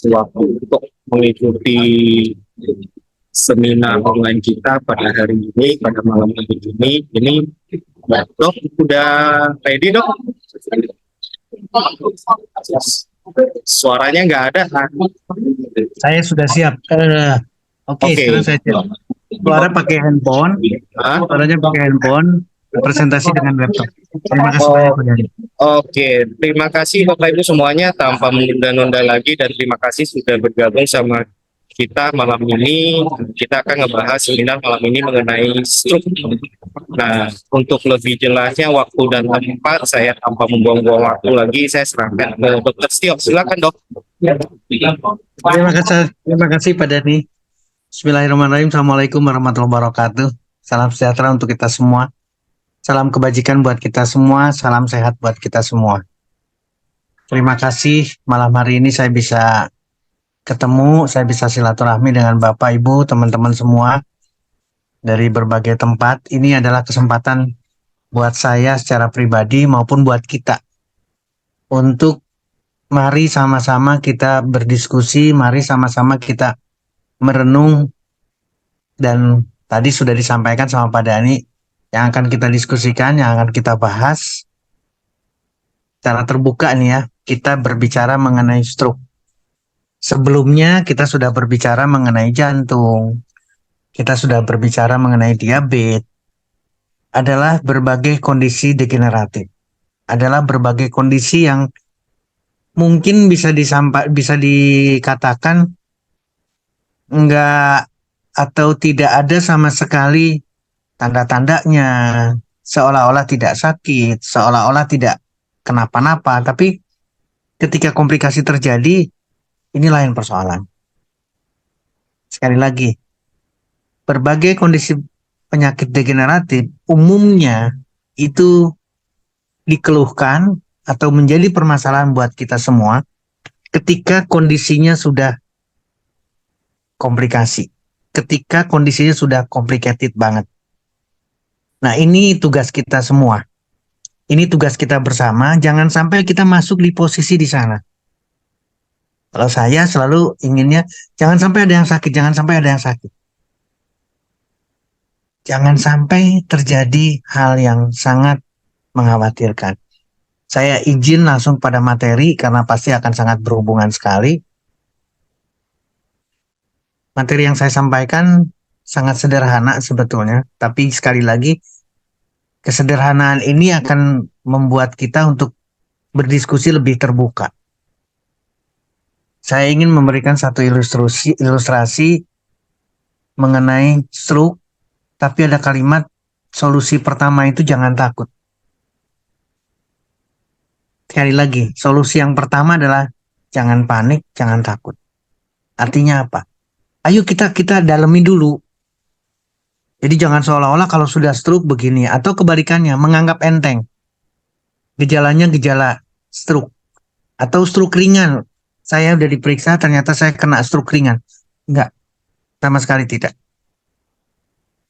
waktu untuk mengikuti seminar online kita pada hari ini, pada malam hari ini. Ini, Dok, udah ready, Dok? Suaranya nggak ada. Saya sudah siap. Oke, sekarang saya siap. Suara pakai handphone, suaranya pakai handphone, presentasi dengan laptop. Terima kasih banyak, Pak Dhani. Oke, terima kasih Bapak Ibu semuanya tanpa menunda-nunda lagi, dan terima kasih sudah bergabung sama kita malam ini. Kita akan ngebahas seminar malam ini mengenai stroke. Nah, untuk lebih jelasnya waktu dan tempat, saya tanpa membuang-buang waktu lagi, saya serahkan ke Dr. Stio. Silakan, Dok. Terima kasih Pak Dhani. Bismillahirrahmanirrahim. Assalamualaikum warahmatullahi wabarakatuh. Salam sejahtera untuk kita semua. Salam kebajikan buat kita semua. Salam sehat buat kita semua. Terima kasih malam hari ini saya bisa ketemu, saya bisa silaturahmi dengan Bapak, Ibu, teman-teman semua dari berbagai tempat. Ini adalah kesempatan buat saya secara pribadi maupun buat kita untuk mari sama-sama kita berdiskusi, mari sama-sama kita merenung, dan tadi sudah disampaikan sama Pak Dhani yang akan kita diskusikan, yang akan kita bahas secara terbuka nih ya. Kita berbicara mengenai stroke. Sebelumnya kita sudah berbicara mengenai jantung, kita sudah berbicara mengenai diabetes, adalah berbagai kondisi degeneratif, adalah berbagai kondisi yang mungkin bisa dikatakan enggak atau tidak ada sama sekali tanda-tandanya, seolah-olah tidak sakit, seolah-olah tidak kenapa-napa, tapi ketika komplikasi terjadi, ini lain persoalan. Sekali lagi, berbagai kondisi penyakit degeneratif umumnya itu dikeluhkan atau menjadi permasalahan buat kita semua ketika kondisinya sudah komplikasi, ketika kondisinya sudah complicated banget. Nah, ini tugas kita semua. Ini tugas kita bersama, jangan sampai kita masuk di posisi di sana. Kalau saya selalu inginnya, jangan sampai ada yang sakit, jangan sampai ada yang sakit. Jangan sampai terjadi hal yang sangat mengkhawatirkan. Saya izin langsung pada materi karena pasti akan sangat berhubungan sekali. Materi yang saya sampaikan sangat sederhana sebetulnya, tapi sekali lagi, kesederhanaan ini akan membuat kita untuk berdiskusi lebih terbuka. Saya ingin memberikan satu ilustrasi mengenai stroke, tapi ada kalimat solusi pertama itu jangan takut. Sekali lagi, solusi yang pertama adalah jangan panik, jangan takut. Artinya apa? Ayo kita dalami dulu. Jadi jangan seolah-olah kalau sudah stroke begini, atau kebalikannya menganggap enteng. Gejalanya gejala stroke atau stroke ringan. Saya udah diperiksa, ternyata saya kena stroke ringan. Enggak, sama sekali tidak.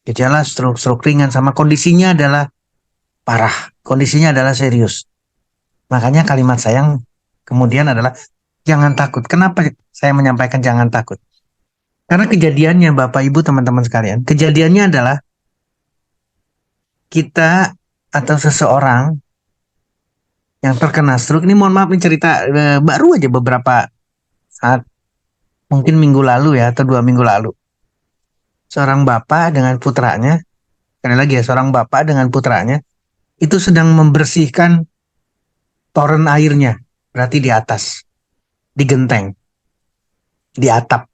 Gejala stroke ringan sama kondisinya adalah parah, kondisinya adalah serius. Makanya kalimat saya kemudian adalah jangan takut. Kenapa saya menyampaikan jangan takut? Karena kejadiannya Bapak Ibu teman-teman sekalian, kejadiannya adalah kita atau seseorang yang terkena stroke, ini mohon maaf ini cerita baru aja beberapa saat, mungkin minggu lalu ya, atau 2 minggu lalu. Seorang bapak dengan putranya, sekali lagi ya, seorang bapak dengan putranya, itu sedang membersihkan toren airnya, berarti di atas, di genteng, di atap.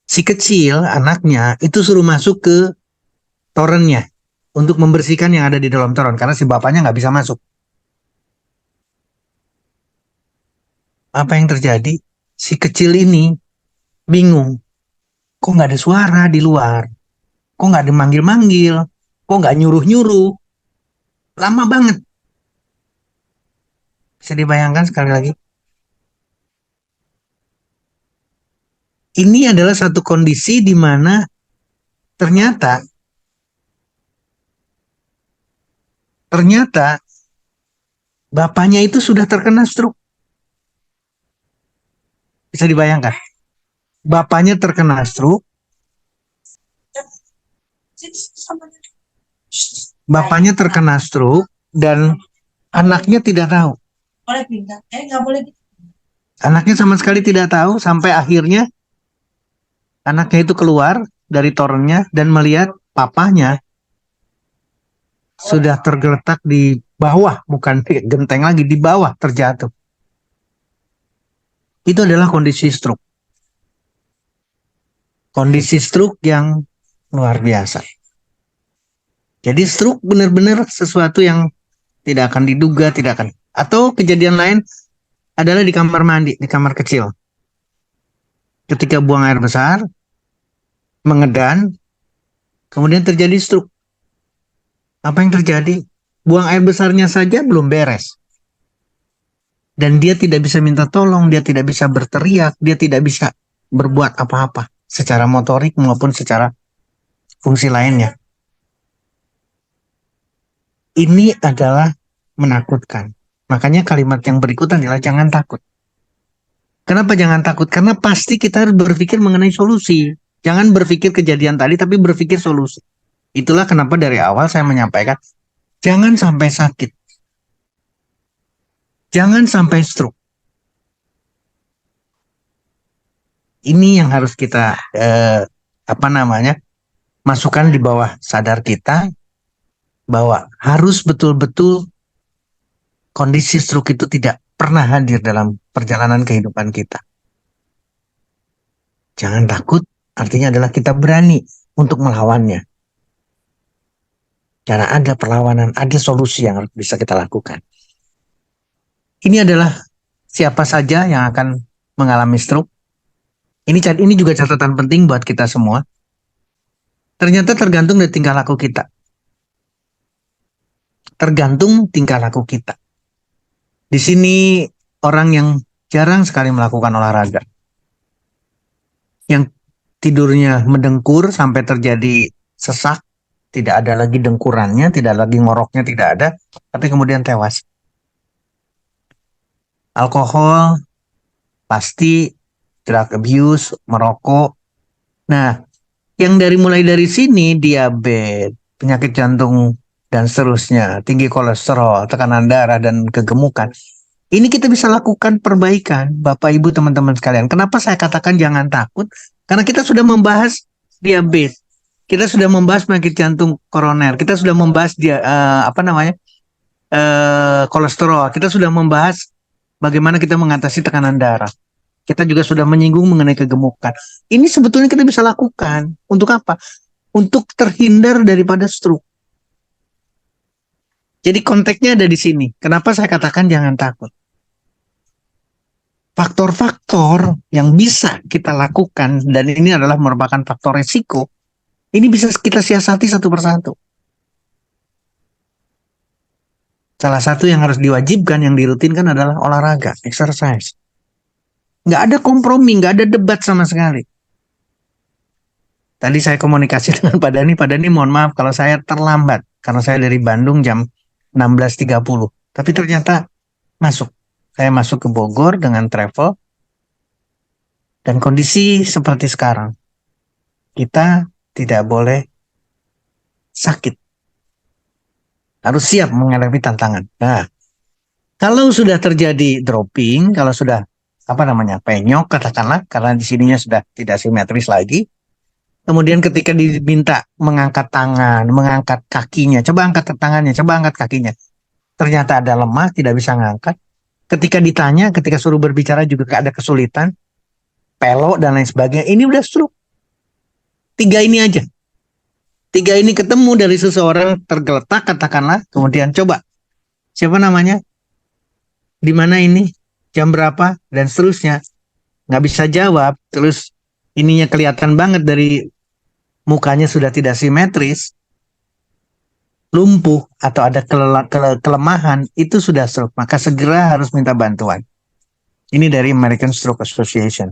Si kecil, anaknya, itu suruh masuk ke torennya, untuk membersihkan yang ada di dalam toren, karena si bapaknya nggak bisa masuk. Apa yang terjadi? Si kecil ini bingung, kok nggak ada suara di luar, kok nggak dimanggil-manggil, kok nggak nyuruh-nyuruh, lama banget. Bisa dibayangkan sekali lagi. Ini adalah satu kondisi di mana ternyata bapaknya itu sudah terkena stroke. Bisa dibayangkan. Bapaknya terkena stroke, dan anaknya tidak tahu. Anaknya sama sekali tidak tahu sampai akhirnya anaknya itu keluar dari torennya dan melihat papanya sudah tergeletak di bawah, bukan di genteng lagi, di bawah terjatuh. Itu adalah kondisi stroke. Kondisi stroke yang luar biasa. Jadi stroke benar-benar sesuatu yang tidak akan diduga, tidak akan. Atau kejadian lain adalah di kamar mandi, di kamar kecil. Ketika buang air besar, mengedan, kemudian terjadi stroke. Apa yang terjadi? Buang air besarnya saja belum beres. Dan dia tidak bisa minta tolong, dia tidak bisa berteriak, dia tidak bisa berbuat apa-apa secara motorik maupun secara fungsi lainnya. Ini adalah menakutkan. Makanya kalimat yang berikut adalah jangan takut. Kenapa jangan takut? Karena pasti kita harus berpikir mengenai solusi. Jangan berpikir kejadian tadi, tapi berpikir solusi. Itulah kenapa dari awal saya menyampaikan, jangan sampai sakit. Jangan sampai stroke. Ini yang harus kita masukkan di bawah sadar kita, bahwa harus betul-betul kondisi stroke itu tidak pernah hadir dalam perjalanan kehidupan kita. Jangan takut, artinya adalah kita berani untuk melawannya. Karena ada perlawanan, ada solusi yang bisa kita lakukan. Ini adalah siapa saja yang akan mengalami stroke. Ini juga catatan penting buat kita semua. Ternyata tergantung dari tingkah laku kita. Tergantung tingkah laku kita. Di sini orang yang jarang sekali melakukan olahraga. Yang tidurnya mendengkur sampai terjadi sesak, tidak ada lagi dengkurannya, tidak lagi ngoroknya, tidak ada, tapi kemudian tewas. Alkohol, pasti, drug abuse, merokok. Nah, yang mulai dari sini, diabetes, penyakit jantung, dan seterusnya, tinggi kolesterol, tekanan darah, dan kegemukan. Ini kita bisa lakukan perbaikan, Bapak Ibu teman-teman sekalian. Kenapa saya katakan jangan takut? Karena kita sudah membahas diabetes, kita sudah membahas penyakit jantung koroner, kita sudah membahas kolesterol, kita sudah membahas bagaimana kita mengatasi tekanan darah. Kita juga sudah menyinggung mengenai kegemukan. Ini sebetulnya kita bisa lakukan. Untuk apa? Untuk terhindar daripada stroke. Jadi konteksnya ada di sini. Kenapa saya katakan jangan takut? Faktor-faktor yang bisa kita lakukan, dan ini adalah merupakan faktor resiko, ini bisa kita siasati satu persatu. Salah satu yang harus diwajibkan, yang dirutinkan adalah olahraga, exercise. Nggak ada kompromi, nggak ada debat sama sekali. Tadi saya komunikasi dengan Pak Dhani mohon maaf kalau saya terlambat, karena saya dari Bandung jam 16.30. Tapi ternyata saya masuk ke Bogor dengan travel, dan kondisi seperti sekarang, kita tidak boleh sakit. Harus siap menghadapi tantangan. Nah, kalau sudah terjadi dropping, kalau sudah penyok katakanlah, karena di sininya sudah tidak simetris lagi. Kemudian ketika diminta mengangkat tangan, mengangkat kakinya, coba angkat tangannya, coba angkat kakinya. Ternyata ada lemah, tidak bisa ngangkat. Ketika ditanya, ketika suruh berbicara juga ada kesulitan, pelok dan lain sebagainya. Ini udah stroke. 3 ini aja. 3 ini ketemu dari seseorang tergeletak katakanlah, kemudian coba siapa namanya, di mana ini, jam berapa, dan seterusnya. Nggak bisa jawab, terus ininya kelihatan banget dari mukanya sudah tidak simetris, lumpuh atau ada kelemahan, itu sudah stroke. Maka segera harus minta bantuan. Ini dari American Stroke Association.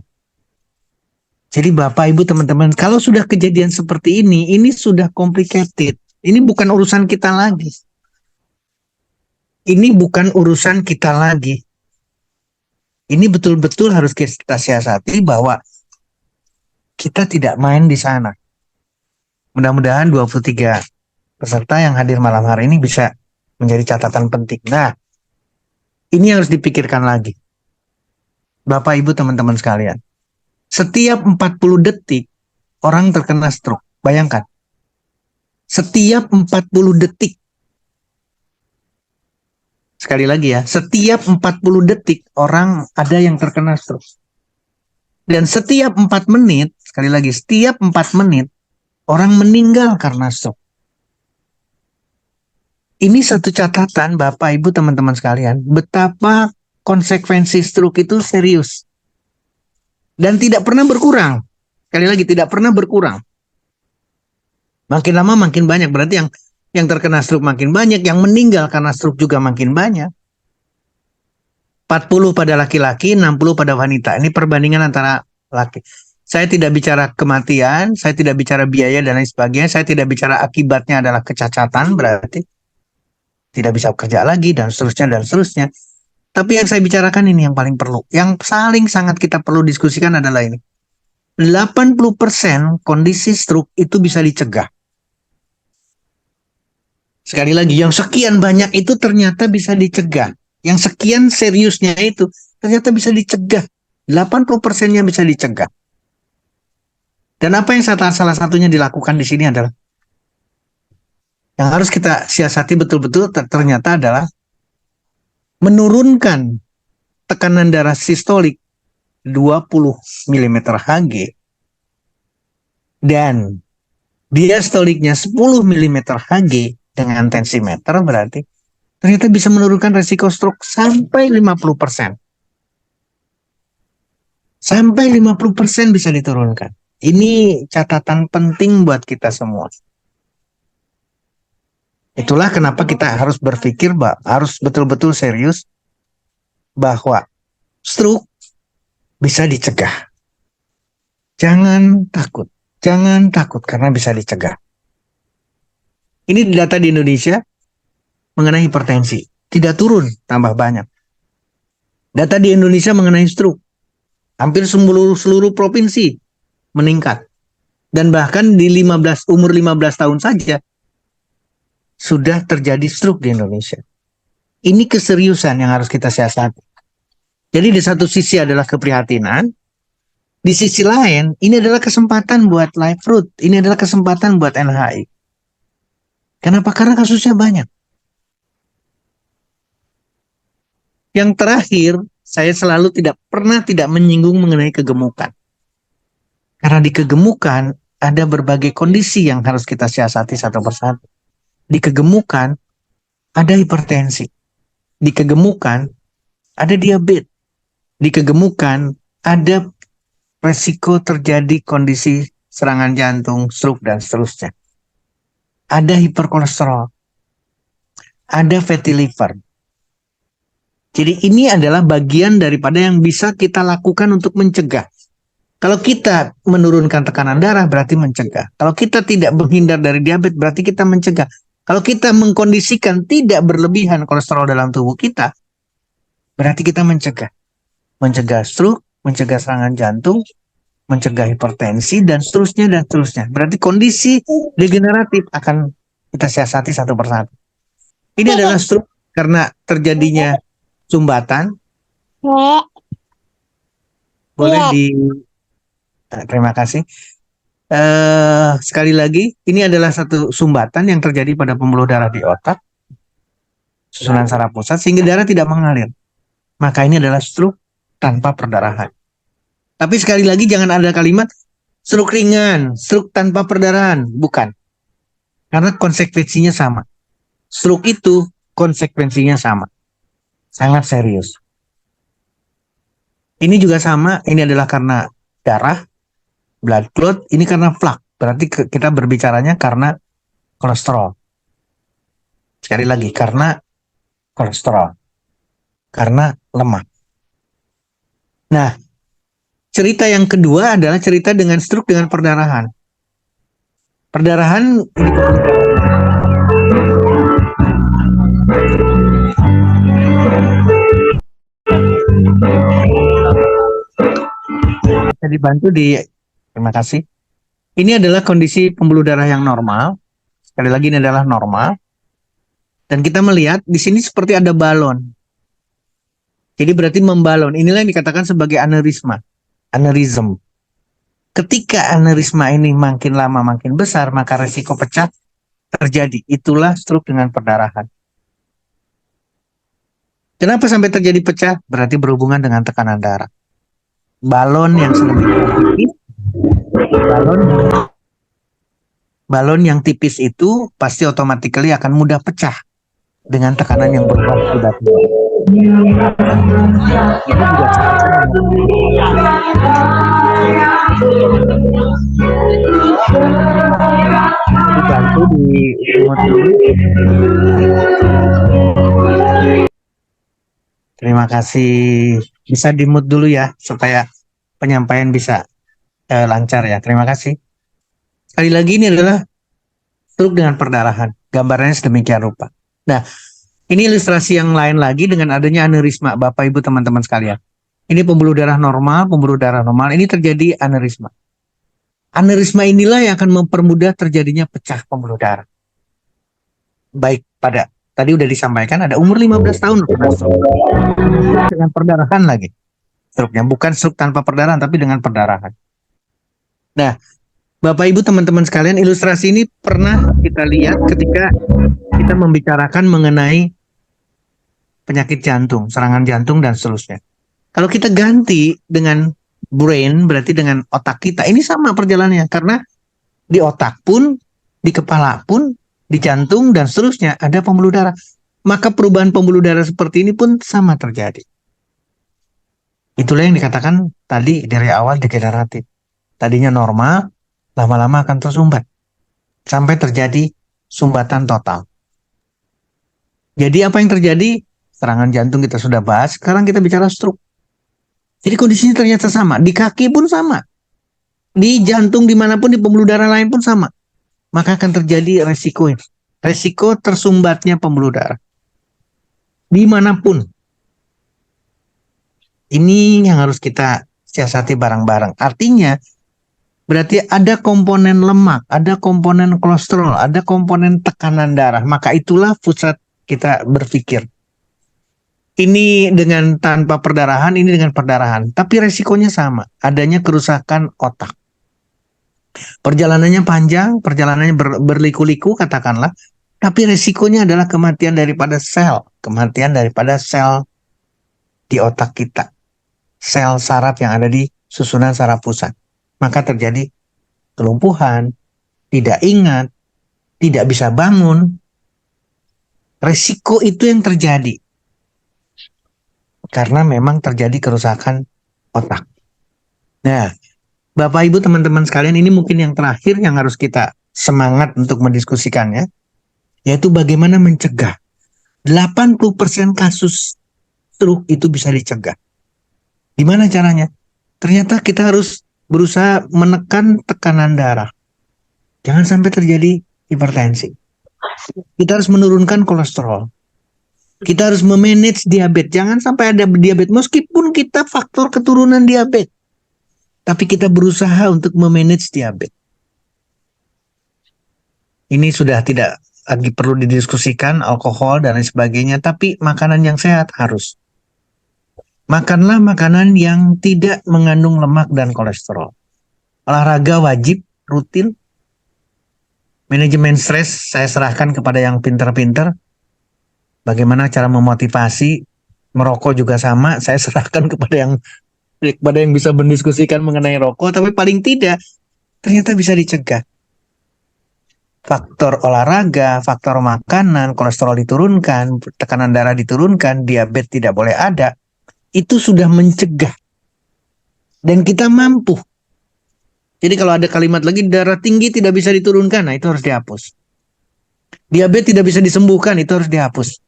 Jadi Bapak Ibu teman-teman, kalau sudah kejadian seperti ini sudah complicated. Ini bukan urusan kita lagi. Ini bukan urusan kita lagi. Ini betul-betul harus kita siasati bahwa kita tidak main di sana. Mudah-mudahan 23 peserta yang hadir malam hari ini bisa menjadi catatan penting. Nah, ini harus dipikirkan lagi. Bapak, Ibu, teman-teman sekalian. Setiap 40 detik orang terkena stroke. Bayangkan. Setiap 40 detik. Sekali lagi ya, setiap 40 detik orang ada yang terkena stroke. Dan setiap 4 menit, sekali lagi, setiap 4 menit orang meninggal karena stroke. Ini satu catatan Bapak, Ibu, teman-teman sekalian, betapa konsekuensi stroke itu serius. Dan tidak pernah berkurang. Sekali lagi, tidak pernah berkurang. Makin lama makin banyak, berarti yang terkena stroke makin banyak, yang meninggal karena stroke juga makin banyak. 40 pada laki-laki, 60 pada wanita. Ini perbandingan antara laki. Saya tidak bicara kematian, saya tidak bicara biaya dan lain sebagainya, saya tidak bicara akibatnya adalah kecacatan, berarti tidak bisa bekerja lagi dan seterusnya. Tapi yang saya bicarakan ini yang paling perlu. Yang paling sangat kita perlu diskusikan adalah ini. 80% kondisi stroke itu bisa dicegah. Sekali lagi, yang sekian banyak itu ternyata bisa dicegah. Yang sekian seriusnya itu ternyata bisa dicegah. 80%-nya bisa dicegah. Dan apa yang salah satunya dilakukan di sini adalah yang harus kita siasati betul-betul ternyata adalah menurunkan tekanan darah sistolik 20 mm Hg dan diastoliknya 10 mm Hg dengan tensimeter, berarti ternyata bisa menurunkan resiko stroke sampai 50%. Sampai 50% bisa diturunkan. Ini catatan penting buat kita semua. Itulah kenapa kita harus berpikir bahwa harus betul-betul serius bahwa stroke bisa dicegah. Jangan takut karena bisa dicegah. Ini data di Indonesia mengenai hipertensi, tidak turun, tambah banyak. Data di Indonesia mengenai stroke, hampir seluruh provinsi meningkat. Dan bahkan di umur 15 tahun saja sudah terjadi stroke di Indonesia. Ini keseriusan yang harus kita siasati. Jadi di satu sisi adalah keprihatinan, di sisi lain ini adalah kesempatan buat Live Root, ini adalah kesempatan buat NHI. Kenapa? Karena kasusnya banyak. Yang terakhir, saya selalu tidak pernah menyinggung mengenai kegemukan. Karena di kegemukan ada berbagai kondisi yang harus kita siasati satu persatu. Di kegemukan ada hipertensi. Di kegemukan ada diabetes. Di kegemukan ada resiko terjadi kondisi serangan jantung, stroke, dan seterusnya. Ada hiperkolesterol. Ada fatty liver. Jadi ini adalah bagian daripada yang bisa kita lakukan untuk mencegah. Kalau kita menurunkan tekanan darah berarti mencegah. Kalau kita tidak menghindar dari diabetes berarti kita mencegah. Kalau kita mengkondisikan tidak berlebihan kolesterol dalam tubuh kita, berarti kita mencegah. Mencegah stroke, mencegah serangan jantung, mencegah hipertensi, dan seterusnya. Berarti kondisi degeneratif akan kita siasati satu persatu. Ini adalah stroke karena terjadinya sumbatan. Boleh terima kasih. Sekali lagi, ini adalah satu sumbatan yang terjadi pada pembuluh darah di otak, susunan saraf pusat, sehingga darah tidak mengalir. Maka ini adalah stroke tanpa perdarahan. Tapi sekali lagi jangan ada kalimat stroke ringan, stroke tanpa perdarahan. Bukan. Karena konsekuensinya sama. Stroke itu konsekuensinya sama. Sangat serius. Ini juga sama, ini adalah karena darah, blood clot, ini karena plak. Berarti kita berbicaranya karena kolesterol. Sekali lagi, karena kolesterol. Karena lemak. Nah, cerita yang kedua adalah cerita dengan stroke dengan perdarahan. Perdarahan ini dibantu terima kasih. Ini adalah kondisi pembuluh darah yang normal. Sekali lagi ini adalah normal. Dan kita melihat di sini seperti ada balon. Jadi berarti membalon. Inilah yang dikatakan sebagai aneurisma. Aneurism. Ketika aneurisma ini makin lama makin besar, maka resiko pecah terjadi. Itulah stroke dengan perdarahan. Kenapa sampai terjadi pecah? Berarti berhubungan dengan tekanan darah. Balon yang sedemikian tipis, balon yang tipis itu pasti otomatis akan mudah pecah dengan tekanan yang berubah tiba-tiba. Itu juga dibantu di remote dulu. Terima kasih. Bisa di mute dulu ya supaya penyampaian bisa lancar ya. Terima kasih. Sekali lagi ini adalah stroke dengan perdarahan. Gambarnya sedemikian rupa. Nah, ini ilustrasi yang lain lagi dengan adanya aneurisma, Bapak Ibu teman-teman sekalian. Ini pembuluh darah normal, ini terjadi aneurisma. Aneurisma inilah yang akan mempermudah terjadinya pecah pembuluh darah. Baik pada tadi udah disampaikan ada umur 15 tahun dengan perdarahan lagi. Stroke-nya bukan stroke tanpa perdarahan tapi dengan perdarahan. Nah, Bapak Ibu teman-teman sekalian, ilustrasi ini pernah kita lihat ketika kita membicarakan mengenai penyakit jantung, serangan jantung dan seterusnya. Kalau kita ganti dengan brain, berarti dengan otak kita, ini sama perjalanannya karena di otak pun, di kepala pun, di jantung dan seterusnya ada pembuluh darah. Maka perubahan pembuluh darah seperti ini pun sama terjadi. Itulah yang dikatakan tadi dari awal degeneratif. Tadinya normal, lama-lama akan tersumbat sampai terjadi sumbatan total. Jadi apa yang terjadi? Serangan jantung kita sudah bahas, sekarang kita bicara stroke. Jadi kondisinya ternyata sama, di kaki pun sama, di jantung dimanapun, di pembuluh darah lain pun sama. Maka akan terjadi resiko tersumbatnya pembuluh darah dimanapun. Ini yang harus kita siasati bareng-bareng. Artinya berarti ada komponen lemak, ada komponen kolesterol, ada komponen tekanan darah. Maka itulah pusat kita berpikir. Ini dengan tanpa perdarahan, ini dengan perdarahan. Tapi resikonya sama, adanya kerusakan otak. Perjalanannya panjang, perjalanannya berliku-liku katakanlah. Tapi resikonya adalah kematian daripada sel. Kematian daripada sel di otak kita. Sel saraf yang ada di susunan saraf pusat. Maka terjadi kelumpuhan, tidak ingat, tidak bisa bangun. Resiko itu yang terjadi. Karena memang terjadi kerusakan otak. Nah, Bapak Ibu teman-teman sekalian, ini mungkin yang terakhir yang harus kita semangat untuk mendiskusikannya, yaitu bagaimana mencegah. 80% kasus stroke itu bisa dicegah. Gimana caranya? Ternyata kita harus berusaha menekan tekanan darah. Jangan sampai terjadi hipertensi. Kita harus menurunkan kolesterol. Kita harus memanage diabetes. Jangan sampai ada diabetes. Meskipun kita faktor keturunan diabetes. Tapi kita berusaha untuk memanage diabetes. Ini sudah tidak lagi perlu didiskusikan, alkohol dan lain sebagainya. Tapi makanan yang sehat harus. Makanlah makanan yang tidak mengandung lemak dan kolesterol. Olahraga wajib, rutin. Manajemen stres saya serahkan kepada yang pinter-pinter. Bagaimana cara memotivasi, merokok juga sama, saya serahkan kepada yang bisa mendiskusikan mengenai rokok, tapi paling tidak ternyata bisa dicegah. Faktor olahraga, faktor makanan, kolesterol diturunkan, tekanan darah diturunkan, diabetes tidak boleh ada, itu sudah mencegah. Dan kita mampu. Jadi kalau ada kalimat lagi, darah tinggi tidak bisa diturunkan, nah itu harus dihapus. Diabetes tidak bisa disembuhkan, itu harus dihapus.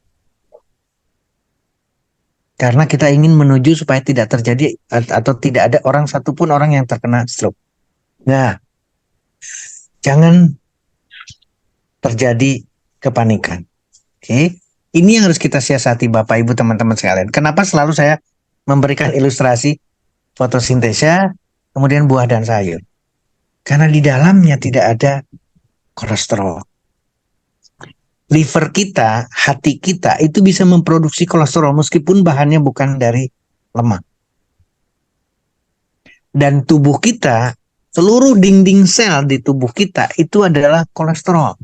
Karena kita ingin menuju supaya tidak terjadi atau tidak ada satupun orang yang terkena stroke. Nah, jangan terjadi kepanikan. Oke, ini yang harus kita siasati Bapak Ibu teman-teman sekalian. Kenapa selalu saya memberikan ilustrasi fotosintesia kemudian buah dan sayur. Karena di dalamnya tidak ada kolesterol. Liver kita, hati kita itu bisa memproduksi kolesterol meskipun bahannya bukan dari lemak. Dan tubuh kita, seluruh dinding sel di tubuh kita itu adalah kolesterol.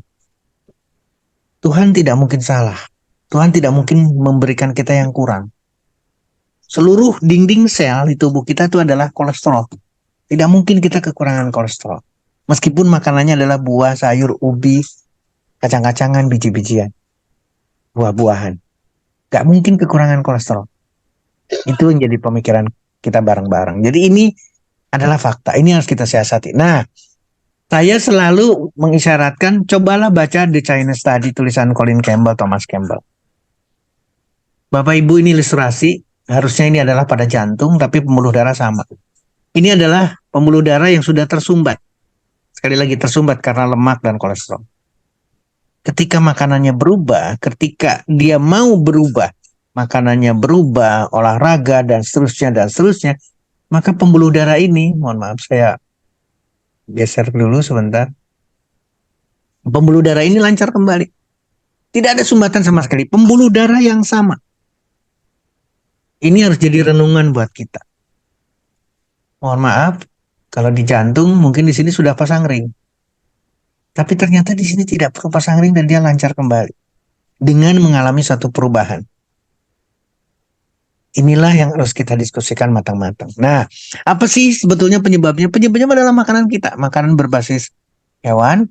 Tuhan tidak mungkin salah. Tuhan tidak mungkin memberikan kita yang kurang. Seluruh dinding sel di tubuh kita itu adalah kolesterol. Tidak mungkin kita kekurangan kolesterol. Meskipun makanannya adalah buah, sayur, ubi, kacang-kacangan, biji-bijian, buah-buahan. Gak mungkin kekurangan kolesterol. Itu yang jadi pemikiran kita bareng-bareng. Jadi ini adalah fakta. Ini harus kita siasati. Nah, saya selalu mengisyaratkan, cobalah baca The Chinese Study tulisan Colin Campbell, Thomas Campbell. Bapak Ibu, ini ilustrasi. Harusnya ini adalah pada jantung, tapi pembuluh darah sama. Ini adalah pembuluh darah yang sudah tersumbat. Sekali lagi tersumbat karena lemak dan kolesterol. Ketika makanannya berubah, ketika dia mau berubah, makanannya berubah, olahraga, dan seterusnya, maka pembuluh darah ini, mohon maaf saya geser dulu sebentar. Pembuluh darah ini lancar kembali. Tidak ada sumbatan sama sekali. Pembuluh darah yang sama. Ini harus jadi renungan buat kita. Mohon maaf, kalau di jantung mungkin di sini sudah pasang ring. Tapi ternyata di sini tidak perlu pasang ring dan dia lancar kembali. Dengan mengalami satu perubahan. Inilah yang harus kita diskusikan matang-matang. Nah, apa sih sebetulnya penyebabnya? Penyebabnya adalah makanan kita. Makanan berbasis hewan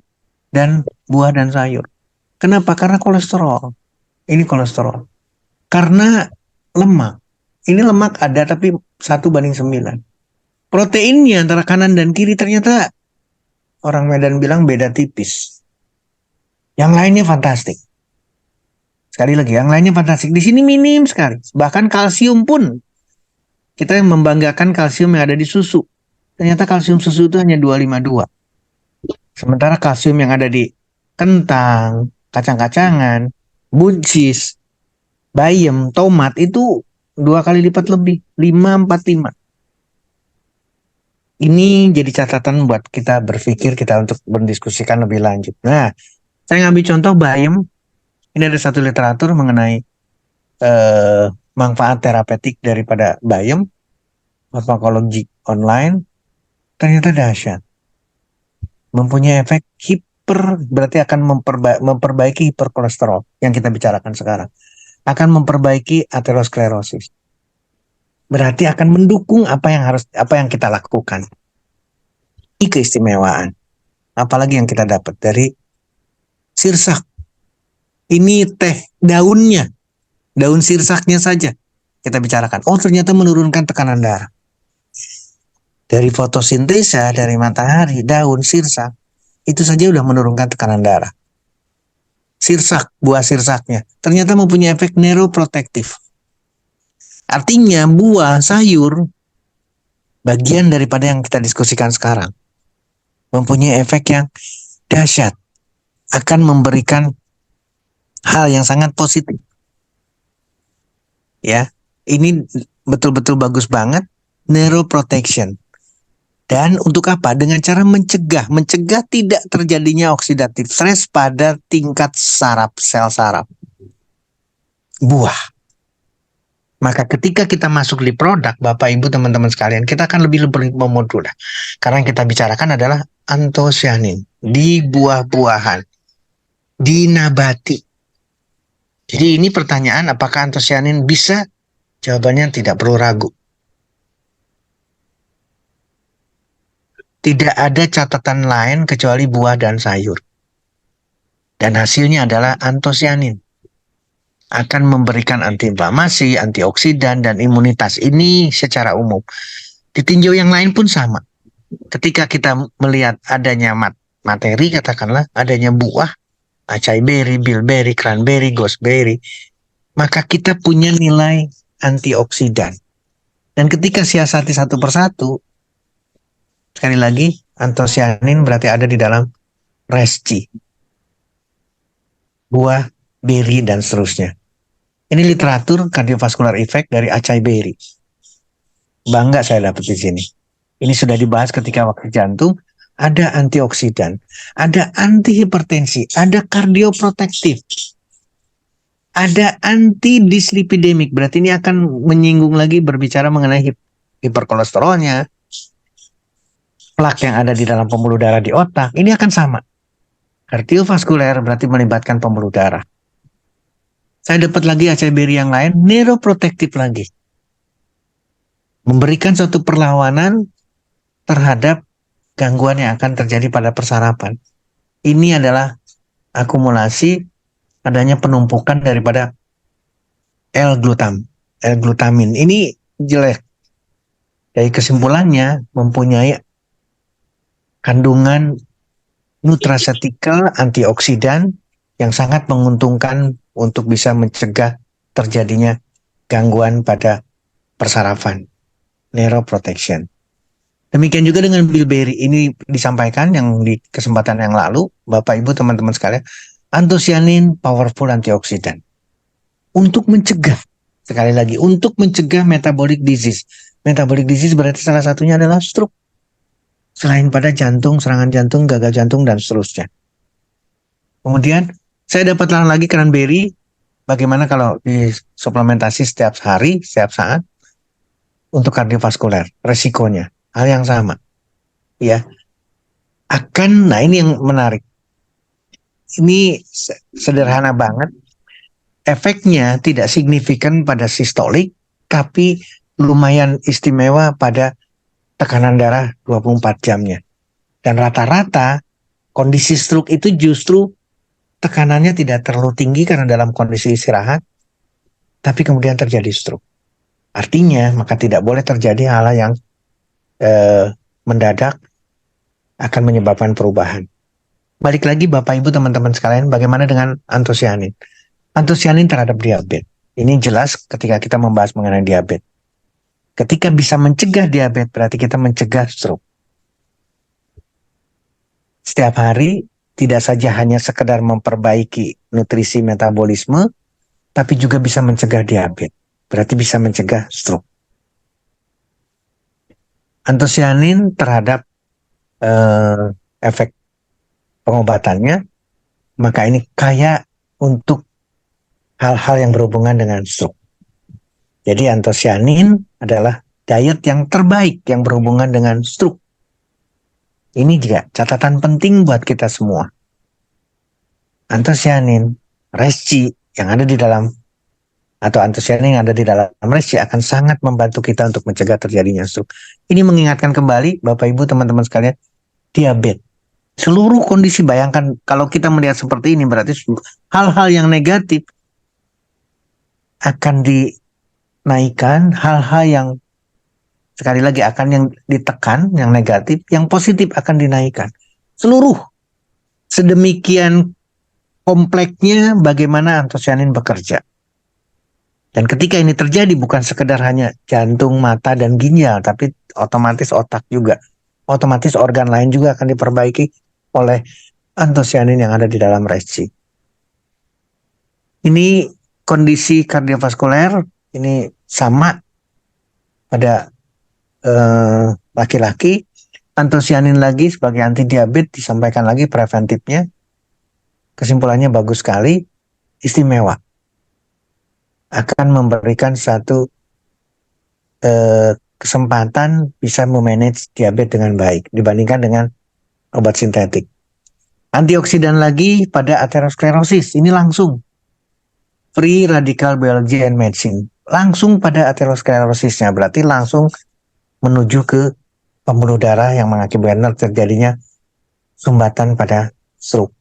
dan buah dan sayur. Kenapa? Karena kolesterol. Ini kolesterol. Karena lemak. Ini lemak ada tapi 1:9. Proteinnya antara kanan dan kiri ternyata orang Medan bilang beda tipis. Yang lainnya fantastik. Sekali lagi, yang lainnya fantastik. Di sini minim sekali. Bahkan kalsium pun. Kita yang membanggakan kalsium yang ada di susu. Ternyata kalsium susu itu hanya 252. Sementara kalsium yang ada di kentang, kacang-kacangan, buncis, bayam, tomat itu 2 kali lipat lebih. 545. Ini jadi catatan buat kita berpikir, kita untuk berdiskusikan lebih lanjut. Nah, saya ngambil contoh bayam. Ini ada satu literatur mengenai manfaat terapeutik daripada bayam, farmakologi online, ternyata dahsyat. Mempunyai efek berarti akan memperbaiki hiperkolesterol yang kita bicarakan sekarang. Akan memperbaiki aterosklerosis. Berarti akan mendukung apa yang kita lakukan. Ini keistimewaan. Apalagi yang kita dapat dari sirsak. Ini teh daunnya, daun sirsaknya saja kita bicarakan. Oh, ternyata menurunkan tekanan darah. Dari fotosintesa, dari matahari, daun sirsak, itu saja sudah menurunkan tekanan darah. Sirsak, buah sirsaknya, ternyata mempunyai efek neuroprotektif. Artinya buah, sayur, bagian daripada yang kita diskusikan sekarang, mempunyai efek yang dahsyat, akan memberikan hal yang sangat positif. Ya, ini betul-betul bagus banget, neuroprotection. Dan untuk apa? Dengan cara mencegah tidak terjadinya oksidatif stres pada tingkat saraf, sel saraf. Buah. Maka ketika kita masuk di produk, Bapak Ibu teman-teman sekalian, kita akan lebih memodulah. Karena yang kita bicarakan adalah antosianin di buah-buahan, di nabati. Jadi ini pertanyaan, apakah antosianin bisa? Jawabannya tidak perlu ragu. Tidak ada catatan lain kecuali buah dan sayur. Dan hasilnya adalah antosianin. Akan memberikan antiinflamasi, antioksidan, dan imunitas. Ini secara umum. Ditinjau yang lain pun sama. Ketika kita melihat adanya materi, katakanlah adanya buah, acai berry, bilberry, cranberry, gooseberry, maka kita punya nilai antioksidan. Dan ketika siasati satu persatu, sekali lagi, antosianin berarti ada di dalam resci, buah, beri, dan seterusnya. Ini literatur cardiovascular effect dari acai berry. Bangga saya dapat di sini. Ini sudah dibahas ketika waktu jantung. Ada antioksidan, ada antihipertensi, ada kardioprotektif, ada antidislipidemik. Berarti ini akan menyinggung lagi berbicara mengenai hiperkolesterolnya, plak yang ada di dalam pembuluh darah di otak. Ini akan sama. Kardiovaskuler berarti melibatkan pembuluh darah. Saya dapat lagi ACBR yang lain, neuroprotektif lagi. Memberikan suatu perlawanan terhadap gangguan yang akan terjadi pada persarapan. Ini adalah akumulasi adanya penumpukan daripada L-glutamin. Ini jelek. Dari kesimpulannya mempunyai kandungan nutraceutical antioksidan yang sangat menguntungkan untuk bisa mencegah terjadinya gangguan pada persarafan. Neuroprotection. Demikian juga dengan bilberry. Ini disampaikan yang di kesempatan yang lalu, Bapak Ibu teman-teman sekalian, antosianin powerful antioksidan. Untuk mencegah, sekali lagi, untuk mencegah metabolic disease. Metabolic disease berarti salah satunya adalah stroke. Selain pada jantung, serangan jantung, gagal jantung, dan seterusnya. Kemudian, saya dapat lagi cranberry. Bagaimana kalau disuplementasi setiap hari, setiap saat, untuk kardiovaskuler, resikonya. Hal yang sama, ya. Nah ini yang menarik. Ini sederhana banget. Efeknya tidak signifikan pada sistolik, tapi lumayan istimewa pada tekanan darah 24 jamnya. Dan rata-rata kondisi stroke itu justru tekanannya tidak terlalu tinggi karena dalam kondisi istirahat, tapi kemudian terjadi stroke. Artinya, maka tidak boleh terjadi hal yang mendadak akan menyebabkan perubahan. Balik lagi Bapak Ibu teman-teman sekalian, bagaimana dengan antosianin? Antosianin terhadap diabetes. Ini jelas ketika kita membahas mengenai diabetes. Ketika bisa mencegah diabetes, berarti kita mencegah stroke. Setiap hari tidak saja hanya sekedar memperbaiki nutrisi metabolisme, tapi juga bisa mencegah diabetes. Berarti bisa mencegah stroke. Antosianin terhadap efek pengobatannya, maka ini kaya untuk hal-hal yang berhubungan dengan stroke. Jadi antosianin adalah diet yang terbaik yang berhubungan dengan stroke. Ini juga catatan penting buat kita semua. Antosianin, resci yang ada di dalam, atau antosianin yang ada di dalam resci akan sangat membantu kita untuk mencegah terjadinya stroke. Ini mengingatkan kembali Bapak Ibu teman-teman sekalian, diabetes. Seluruh kondisi, bayangkan kalau kita melihat seperti ini berarti hal-hal yang negatif akan dinaikkan, hal-hal yang sekali lagi akan yang ditekan, yang negatif, yang positif akan dinaikkan. Seluruh sedemikian kompleksnya bagaimana antosianin bekerja. Dan ketika ini terjadi bukan sekedar hanya jantung, mata, dan ginjal, tapi otomatis otak juga. Otomatis organ lain juga akan diperbaiki oleh antosianin yang ada di dalam resci. Ini kondisi kardiovaskuler, ini sama pada laki-laki. Antosianin lagi sebagai anti diabetes disampaikan lagi preventifnya. Kesimpulannya bagus sekali, istimewa. Akan memberikan satu kesempatan bisa memanage diabetes dengan baik dibandingkan dengan obat sintetik. Antioksidan lagi pada aterosklerosis, ini langsung free radical biology and medicine, langsung pada aterosklerosisnya, berarti langsung menuju ke pembuluh darah yang mengakibatkan terjadinya sumbatan pada stroke.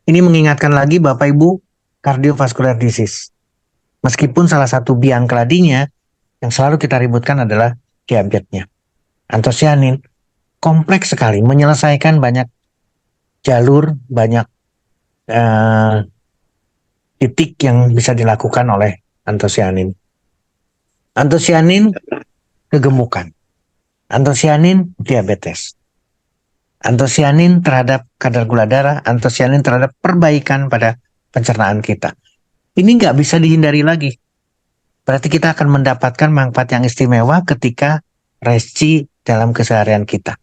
Ini mengingatkan lagi Bapak Ibu cardiovascular disease. Meskipun salah satu biang keladinya yang selalu kita ributkan adalah diabetesnya. Antosianin kompleks sekali, menyelesaikan banyak jalur, banyak titik yang bisa dilakukan oleh antosianin. Antosianin kegemukan. Antosianin diabetes. Antosianin terhadap kadar gula darah, antosianin terhadap perbaikan pada pencernaan kita. Ini nggak bisa dihindari lagi. Berarti kita akan mendapatkan manfaat yang istimewa ketika resci dalam keseharian kita.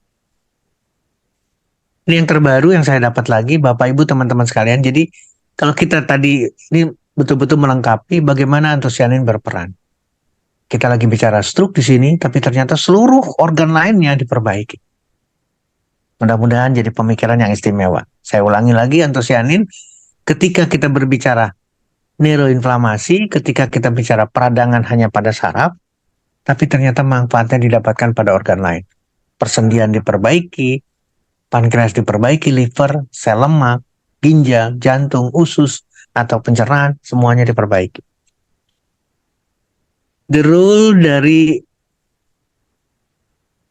Ini yang terbaru yang saya dapat lagi, Bapak Ibu teman-teman sekalian. Jadi kalau kita tadi ini betul-betul melengkapi bagaimana antosianin berperan. Kita lagi bicara stroke di sini, tapi ternyata seluruh organ lainnya diperbaiki. Mudah-mudahan jadi pemikiran yang istimewa. Saya ulangi lagi, antosianin ketika kita berbicara neuroinflamasi, ketika kita bicara peradangan hanya pada saraf, tapi ternyata manfaatnya didapatkan pada organ lain. Persendian diperbaiki, pankreas diperbaiki, liver, sel lemak, ginjal, jantung, usus, atau pencernaan, semuanya diperbaiki. The role dari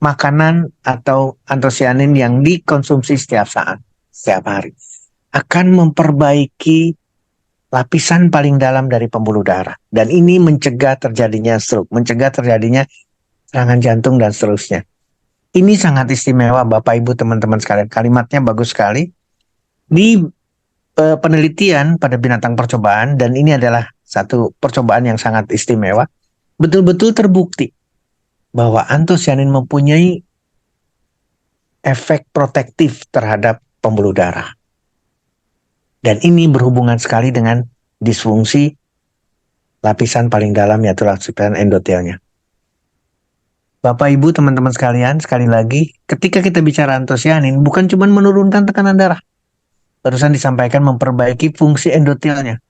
makanan atau antosianin yang dikonsumsi setiap saat, setiap hari, akan memperbaiki lapisan paling dalam dari pembuluh darah. Dan ini mencegah terjadinya stroke, mencegah terjadinya serangan jantung dan seterusnya. Ini sangat istimewa Bapak Ibu teman-teman sekalian. Kalimatnya bagus sekali. Di penelitian pada binatang percobaan, dan ini adalah satu percobaan yang sangat istimewa, betul-betul terbukti bahwa antosianin mempunyai efek protektif terhadap pembuluh darah. Dan ini berhubungan sekali dengan disfungsi lapisan paling dalam, yaitu lapisan endotelnya. Bapak Ibu teman-teman sekalian, sekali lagi, ketika kita bicara antosianin, bukan cuma menurunkan tekanan darah. Barusan disampaikan memperbaiki fungsi endotelnya.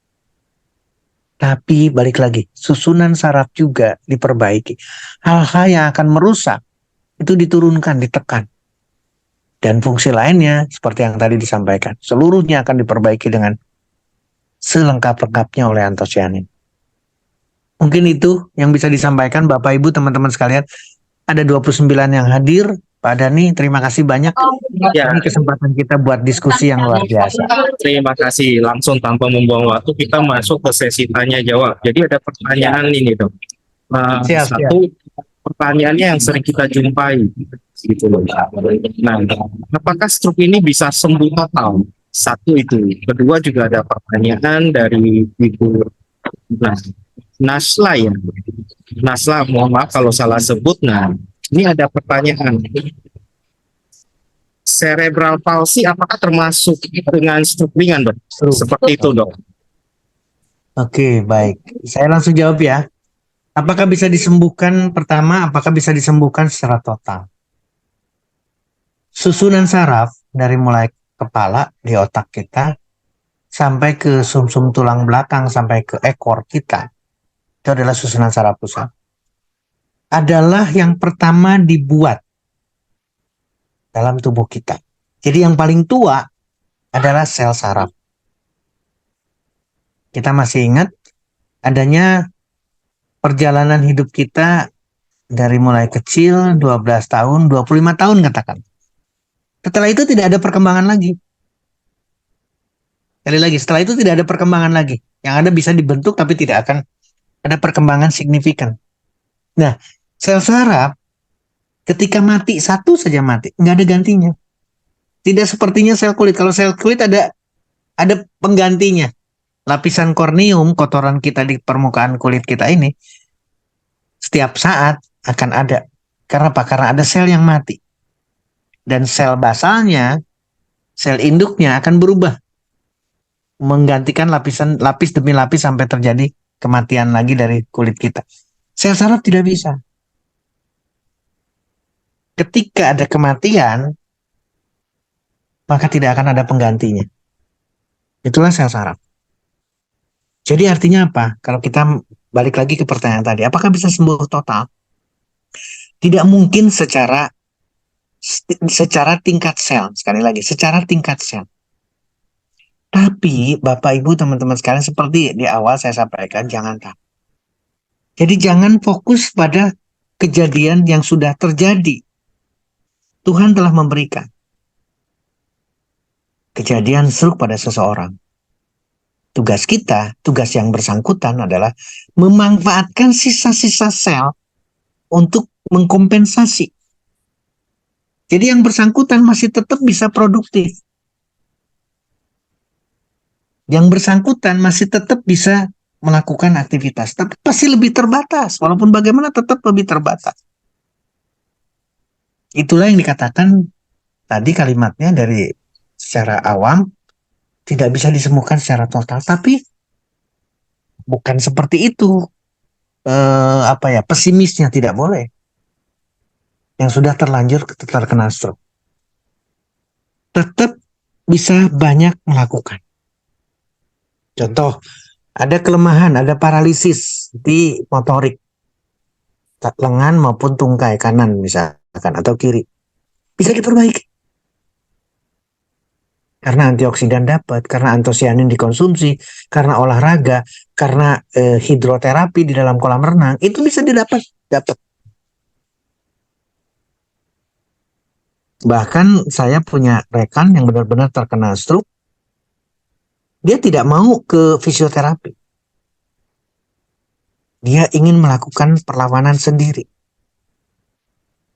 Tapi balik lagi, susunan saraf juga diperbaiki. Hal-hal yang akan merusak itu diturunkan, ditekan. Dan fungsi lainnya seperti yang tadi disampaikan, seluruhnya akan diperbaiki dengan selengkap-lengkapnya oleh antosianin. Mungkin itu yang bisa disampaikan Bapak Ibu teman-teman sekalian. Ada 29 yang hadir. Pak Dhani, terima kasih banyak. Ya, Ini kesempatan kita buat diskusi yang luar biasa. terima kasih. Langsung tanpa membuang waktu kita masuk ke sesi tanya jawab. Jadi ada pertanyaan ini dok. Siap. Satu pertanyaannya yang sering kita jumpai gitu loh. Nah, apakah stroke ini bisa sembuh total? Satu itu. Kedua juga ada pertanyaan dari Ibu Nasla ya. Nasla, mohon maaf kalau salah sebut. Nah, ini ada pertanyaan. Cerebral palsy apakah termasuk dengan stroke ringan, dok? Seperti itu, dok. Oke, baik. Saya langsung jawab ya. Apakah bisa disembuhkan? Pertama, apakah bisa disembuhkan secara total? Susunan saraf dari mulai kepala di otak kita sampai ke sumsum tulang belakang sampai ke ekor kita, itu adalah susunan saraf pusat, adalah yang pertama dibuat dalam tubuh kita. Jadi yang paling tua adalah sel saraf. Kita masih ingat adanya perjalanan hidup kita dari mulai kecil, 12 tahun, 25 tahun katakan. Setelah itu tidak ada perkembangan lagi. Sekali lagi, setelah itu tidak ada perkembangan lagi. Yang ada bisa dibentuk tapi tidak akan ada perkembangan signifikan. Nah, sel saraf ketika mati, satu saja mati, nggak ada gantinya. Tidak sepertinya sel kulit. Kalau sel kulit ada penggantinya. Lapisan korneum, kotoran kita di permukaan kulit kita ini, setiap saat akan ada. Karena apa? Karena ada sel yang mati. Dan sel basalnya, sel induknya akan berubah. Menggantikan lapis demi lapis sampai terjadi kematian lagi dari kulit kita. Sel saraf tidak bisa. Ketika ada kematian, maka tidak akan ada penggantinya. Itulah sel saraf. Jadi artinya apa? Kalau kita balik lagi ke pertanyaan tadi, apakah bisa sembuh total? Tidak mungkin secara tingkat sel. Sekali lagi, secara tingkat sel. Tapi Bapak Ibu teman-teman sekalian, seperti di awal saya sampaikan, jangan takut. Jadi jangan fokus pada kejadian yang sudah terjadi. Tuhan telah memberikan kejadian stroke pada seseorang. Tugas kita, tugas yang bersangkutan adalah memanfaatkan sisa-sisa sel untuk mengkompensasi. Jadi yang bersangkutan masih tetap bisa produktif. Yang bersangkutan masih tetap bisa melakukan aktivitas, tapi pasti lebih terbatas. Walaupun bagaimana tetap lebih terbatas. Itulah yang dikatakan tadi kalimatnya dari secara awam tidak bisa disembuhkan secara total, tapi bukan seperti itu. Pesimisnya tidak boleh. Yang sudah terlanjur terkena stroke tetap bisa banyak melakukan. Contoh, ada kelemahan, ada paralisis di motorik, lengan maupun tungkai kanan misalkan atau kiri, bisa diperbaiki. Karena antioksidan dapat, karena antosianin dikonsumsi, karena olahraga, karena hidroterapi di dalam kolam renang, itu bisa dapat. Bahkan saya punya rekan yang benar-benar terkena stroke, dia tidak mau ke fisioterapi. Dia ingin melakukan perlawanan sendiri.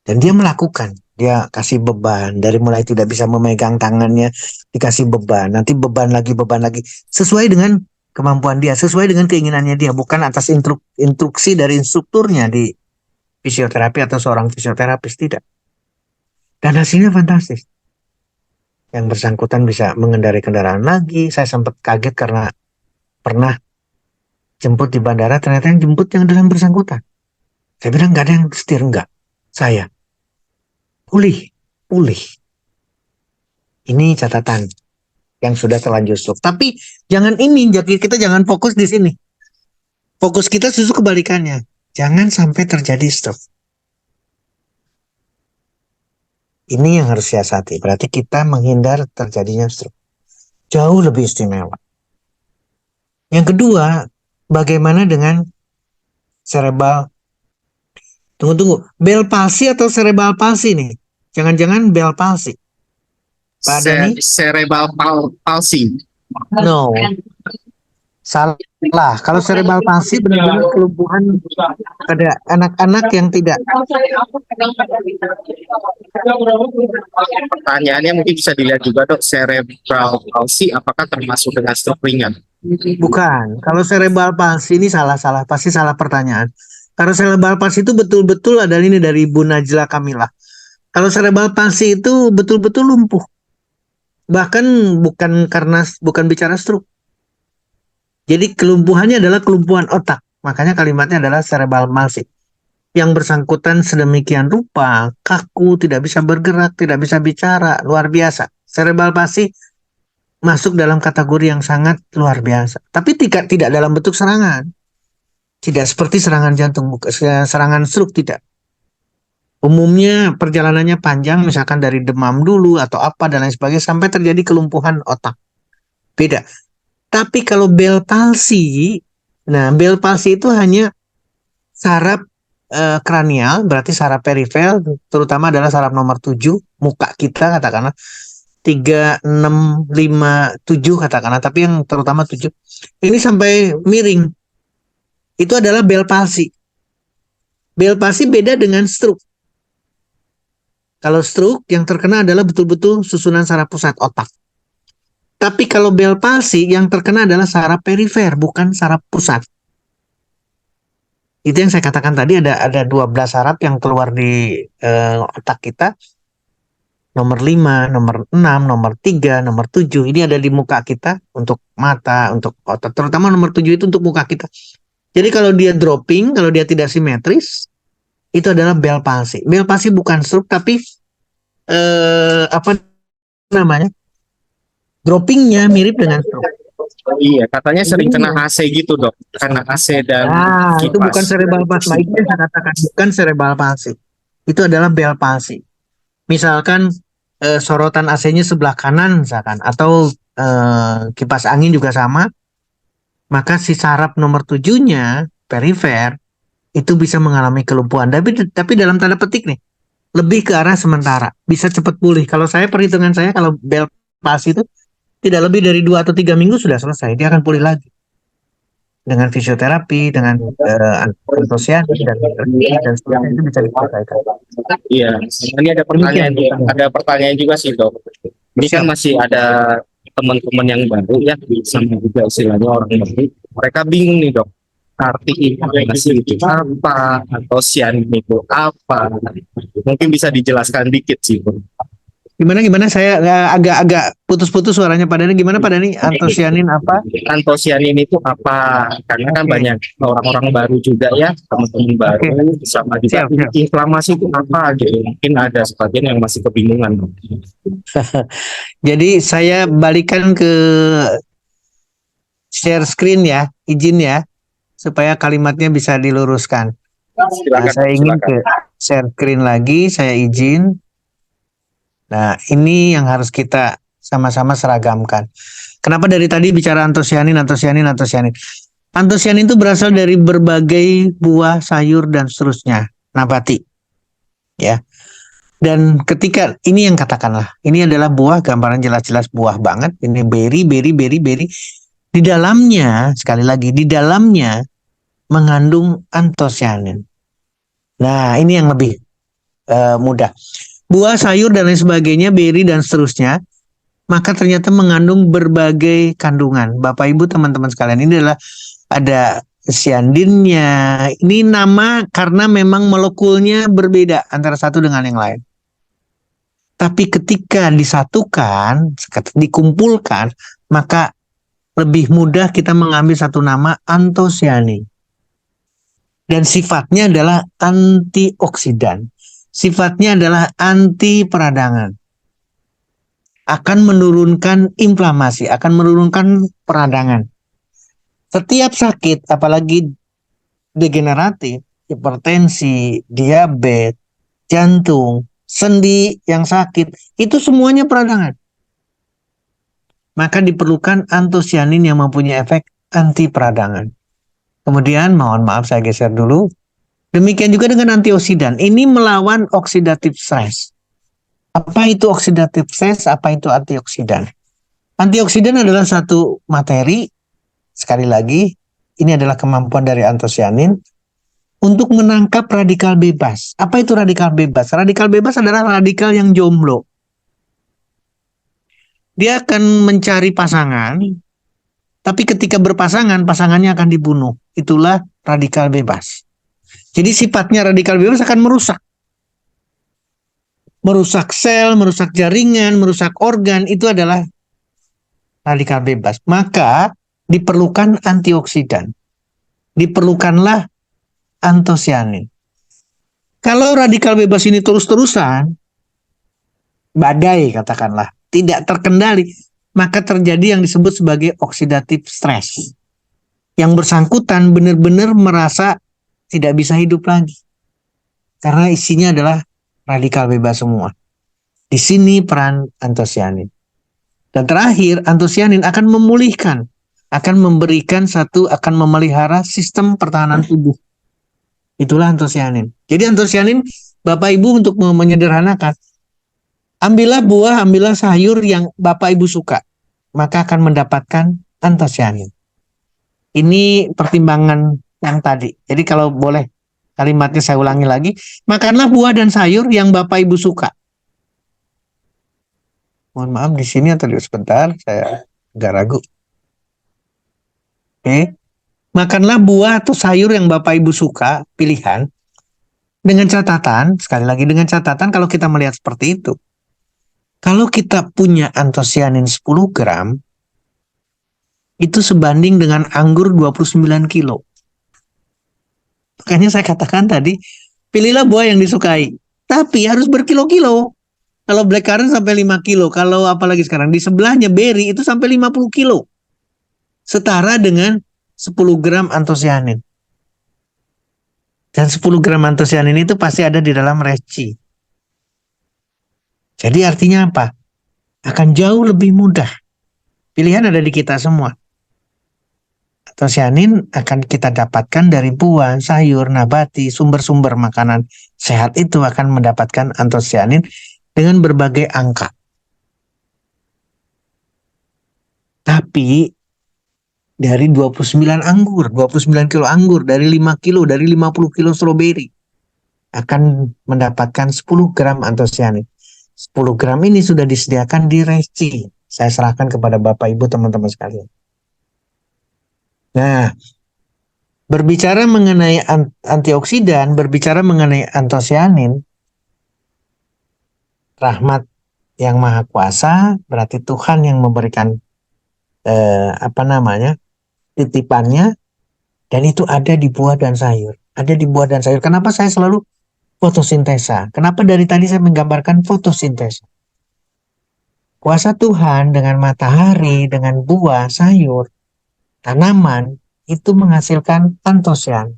Dan dia melakukan, dia kasih beban, dari mulai tidak bisa memegang tangannya, dikasih beban, nanti beban lagi, sesuai dengan kemampuan dia, sesuai dengan keinginannya dia, bukan atas instruksi dari instrukturnya di fisioterapi atau seorang fisioterapis, tidak. Dan hasilnya fantastis. Yang bersangkutan bisa mengendarai kendaraan lagi. Saya sempat kaget karena pernah jemput di bandara, ternyata yang jemput yang adalah yang bersangkutan. Saya bilang nggak ada yang setir, enggak. Saya pulih. Ini catatan yang sudah terlanjur stroke. Tapi jadi kita jangan fokus di sini. Fokus kita justru kebalikannya. Jangan sampai terjadi stroke. Ini yang harus siasati. Berarti kita menghindar terjadinya stroke. Jauh lebih istimewa. Yang kedua, bagaimana dengan cerebral? Tunggu. Bel palsi atau cerebral palsi nih? Jangan-jangan bel palsi. Pak Dhani? Cerebral palsy. No. Salah. Kalau cerebral palsi benar-benar kelumpuhan pada anak-anak yang tidak. Pertanyaannya mungkin bisa dilihat juga dok, cerebral palsy apakah termasuk dengan stroke ringan? Bukan. Kalau cerebral palsi ini salah. Pasti salah pertanyaan. Karena cerebral palsi itu betul-betul adalah ini dari Ibu Najla Kamila. Kalau cerebral palsi itu betul-betul lumpuh. Bahkan bukan bicara stroke. Jadi kelumpuhannya adalah kelumpuhan otak. Makanya kalimatnya adalah cerebral palsy. Yang bersangkutan sedemikian rupa, kaku, tidak bisa bergerak, tidak bisa bicara, luar biasa. Cerebral palsy masuk dalam kategori yang sangat luar biasa. Tapi tidak dalam bentuk serangan. Tidak seperti serangan jantung, serangan stroke tidak. Umumnya perjalanannya panjang, misalkan dari demam dulu atau apa dan lain sebagainya sampai terjadi kelumpuhan otak. Beda. Tapi kalau Bell palsy itu hanya saraf kranial, berarti saraf perifer, terutama adalah saraf nomor 7, muka kita katakanlah 3, 6, 5, 7 katakanlah, tapi yang terutama 7. Ini sampai miring. Itu adalah Bell palsy. Bell palsy beda dengan stroke. Kalau stroke yang terkena adalah betul-betul susunan saraf pusat otak. Tapi kalau Bell palsy yang terkena adalah saraf perifer, bukan saraf pusat. Itu yang saya katakan tadi, ada 12 saraf yang keluar di otak kita. Nomor 5, nomor 6, nomor 3, nomor 7. Ini ada di muka kita untuk mata, untuk otak. Terutama nomor 7 itu untuk muka kita. Jadi kalau dia dropping, kalau dia tidak simetris, itu adalah Bell palsy. Bell palsy bukan stroke, tapi droppingnya mirip dengan stroke. Iya, katanya sering kena AC gitu dok, karena AC dan itu bukan cerebral palsy. Itu yang saya katakan bukan cerebral palsy. Itu adalah Bell palsy. Misalkan sorotan AC-nya sebelah kanan misalkan, atau kipas angin juga sama, maka si saraf nomor 7-nya perifer itu bisa mengalami kelumpuhan. Tapi dalam tanda petik nih, lebih ke arah sementara, bisa cepat pulih. Kalau perhitungan saya, kalau Bell palsy itu tidak lebih dari 2 atau 3 minggu sudah selesai, dia akan pulih lagi dengan fisioterapi, dengan antosianin dan sebagainya, itu bisa diselesaikan. Iya, ini ada pertanyaan juga sih dok. Ini kan masih ada teman-teman yang baru ya, sama juga istilahnya orang baru. Mereka bingung nih dok. arti inflamasi itu apa atau sianin itu apa? Mungkin bisa dijelaskan dikit sih, Bro. Gimana saya agak-agak putus-putus suaranya Pak Dani. Gimana Pak Dani? Antosianin apa? Antosianin itu apa? Karena kan Oke. banyak orang-orang baru juga ya, teman-teman baru, sama juga Siap, siap. inflamasi itu apa gitu. Mungkin ada sebagian yang masih kebingungan. Jadi saya balikan ke share screen ya, izin ya, supaya kalimatnya bisa diluruskan. Nah, Silakan, saya ingin silakan. ke share screen lagi, saya izin. Nah, ini yang harus kita sama-sama seragamkan. Kenapa dari tadi bicara antosianin, antosianin, antosianin? Antosianin itu berasal dari berbagai buah, sayur, dan seterusnya, nabati. Ya. Dan ketika, ini yang katakanlah, ini adalah buah, gambaran jelas-jelas buah banget. Ini berry, berry, berry, berry. Di dalamnya, sekali lagi, di dalamnya mengandung antosianin. Nah, ini yang lebih mudah. Buah, sayur, dan lain sebagainya, berry, dan seterusnya, maka ternyata mengandung berbagai kandungan. Bapak, Ibu, teman-teman sekalian, ini adalah ada siandinnya. Ini nama karena memang molekulnya berbeda antara satu dengan yang lain. Tapi ketika disatukan, dikumpulkan, maka lebih mudah kita mengambil satu nama antosianin. Dan sifatnya adalah antioksidan. Sifatnya adalah anti peradangan. Akan menurunkan inflamasi, akan menurunkan peradangan. Setiap sakit, apalagi degeneratif, hipertensi, diabetes, jantung, sendi yang sakit, itu semuanya peradangan. Maka diperlukan antosianin yang mempunyai efek anti peradangan. Kemudian, mohon maaf saya geser dulu. Demikian juga dengan antioksidan. Ini melawan oxidative stress. Apa itu oxidative stress? Apa itu antioksidan? Antioksidan adalah satu materi, sekali lagi, ini adalah kemampuan dari antosianin untuk menangkap radikal bebas. Apa itu radikal bebas? Radikal bebas adalah radikal yang jomblo. Dia akan mencari pasangan, tapi ketika berpasangan, pasangannya akan dibunuh. Itulah radikal bebas. Jadi sifatnya radikal bebas akan merusak. Merusak sel, merusak jaringan, merusak organ, itu adalah radikal bebas. Maka diperlukan antioksidan. Diperlukanlah antosianin. Kalau radikal bebas ini terus-terusan, badai katakanlah, tidak terkendali, maka terjadi yang disebut sebagai oxidative stress. Yang bersangkutan benar-benar merasa tidak bisa hidup lagi. Karena isinya adalah radikal bebas semua. Di sini peran antosianin. Dan terakhir, antosianin akan memulihkan, akan memberikan akan memelihara sistem pertahanan tubuh. Itulah antosianin. Jadi antosianin, Bapak Ibu untuk menyederhanakan, ambillah buah, ambillah sayur yang Bapak Ibu suka, maka akan mendapatkan antosianin. Ini pertimbangan yang tadi. Jadi kalau boleh kalimatnya saya ulangi lagi, makanlah buah dan sayur yang Bapak Ibu suka. Mohon maaf di sini atau sebentar, saya agak ragu. Oke. Makanlah buah atau sayur yang Bapak Ibu suka, pilihan. Dengan catatan, sekali lagi dengan catatan kalau kita melihat seperti itu. Kalau kita punya antosianin 10 gram, itu sebanding dengan anggur 29 kilo. Makanya saya katakan tadi, pilihlah buah yang disukai. Tapi harus berkilo-kilo. Kalau blackcurrant sampai 5 kilo. Kalau apalagi sekarang, di sebelahnya berry itu sampai 50 kilo. Setara dengan 10 gram antosianin. Dan 10 gram antosianin itu pasti ada di dalam reci. Jadi artinya apa? Akan jauh lebih mudah. Pilihan ada di kita semua. Antosianin akan kita dapatkan dari buah, sayur, nabati, sumber-sumber makanan sehat itu akan mendapatkan antosianin dengan berbagai angka. Tapi dari 29 anggur, 29 kilo anggur, dari 5 kilo, dari 50 kilo stroberi akan mendapatkan 10 gram antosianin. 10 gram ini sudah disediakan di reci. Saya serahkan kepada Bapak Ibu teman-teman sekalian. Nah, Berbicara mengenai antioksidan, berbicara mengenai antosianin, rahmat yang maha kuasa, berarti Tuhan yang memberikan apa namanya titipannya, dan itu ada di buah dan sayur. Ada di buah dan sayur. Kenapa saya selalu fotosintesa? Kenapa dari tadi saya menggambarkan fotosintesa? Kuasa Tuhan dengan matahari, dengan buah, sayur, tanaman, itu menghasilkan antosian.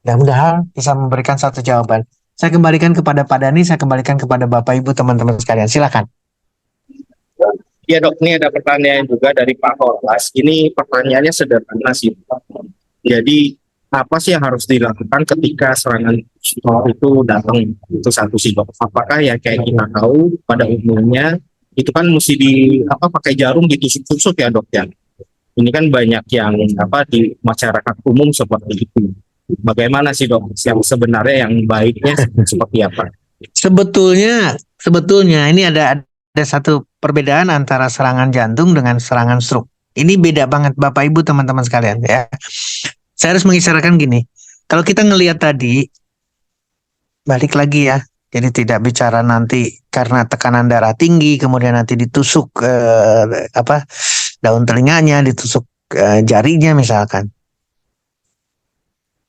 Mudah-mudahan bisa memberikan satu jawaban. Saya kembalikan kepada Pak Dani, saya kembalikan kepada Bapak Ibu teman-teman sekalian. Silakan. Ya dok, ini ada pertanyaan juga dari Pak Horlas. Ini pertanyaannya sederhana sih. Jadi apa sih yang harus dilakukan ketika serangan stroke itu datang? Itu satu sih dok. Apakah ya kayak kita tahu pada umumnya itu kan mesti pakai jarum ditusuk-tusuk ya dok ya. Ini kan banyak yang di masyarakat umum seperti itu. Bagaimana sih dok? Yang sebenarnya yang baiknya seperti apa? Sebetulnya ini ada satu perbedaan antara serangan jantung dengan serangan stroke. Ini beda banget Bapak Ibu teman-teman sekalian ya. Saya harus mengisyaratkan gini. Kalau kita ngelihat tadi, balik lagi ya. Jadi tidak bicara nanti karena tekanan darah tinggi, kemudian nanti ditusuk daun telinganya, ditusuk jarinya misalkan.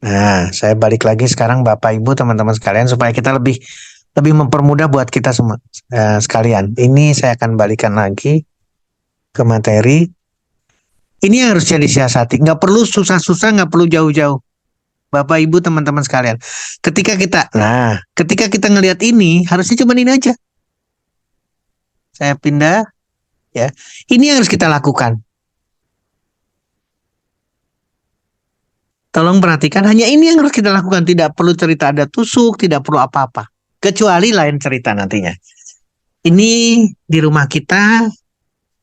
Nah, saya balik lagi sekarang Bapak Ibu teman-teman sekalian supaya kita lebih mempermudah buat kita semua sekalian. Ini saya akan balikan lagi ke materi. Ini yang harus disiasati. Nggak perlu susah-susah, nggak perlu jauh-jauh. Bapak Ibu teman-teman sekalian. Ketika kita ngelihat ini, harusnya cuma ini aja. Saya pindah ya. Ini yang harus kita lakukan. Tolong perhatikan, hanya ini yang harus kita lakukan. Tidak perlu cerita ada tusuk, tidak perlu apa-apa. Kecuali lain cerita nantinya. Ini di rumah kita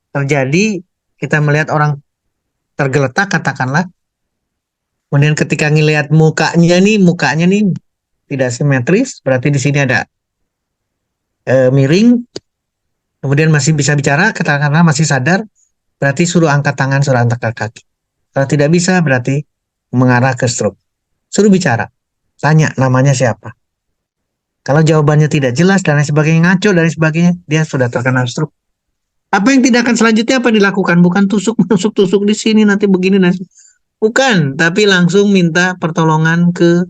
terjadi, kita melihat orang tergeletak katakanlah. Kemudian ketika ngelihat mukanya nih tidak simetris, berarti di sini ada miring. Kemudian masih bisa bicara, katakanlah masih sadar, berarti suruh angkat tangan, suruh angkat kaki. Kalau tidak bisa, berarti mengarah ke stroke. Suruh bicara, tanya namanya siapa. Kalau jawabannya tidak jelas dan lain sebagainya, ngaco dan lain sebagainya, dia sudah terkena stroke. Apa yang tindakan selanjutnya apa dilakukan? Bukan tusuk di sini nanti begini nanti. Bukan, tapi langsung minta pertolongan ke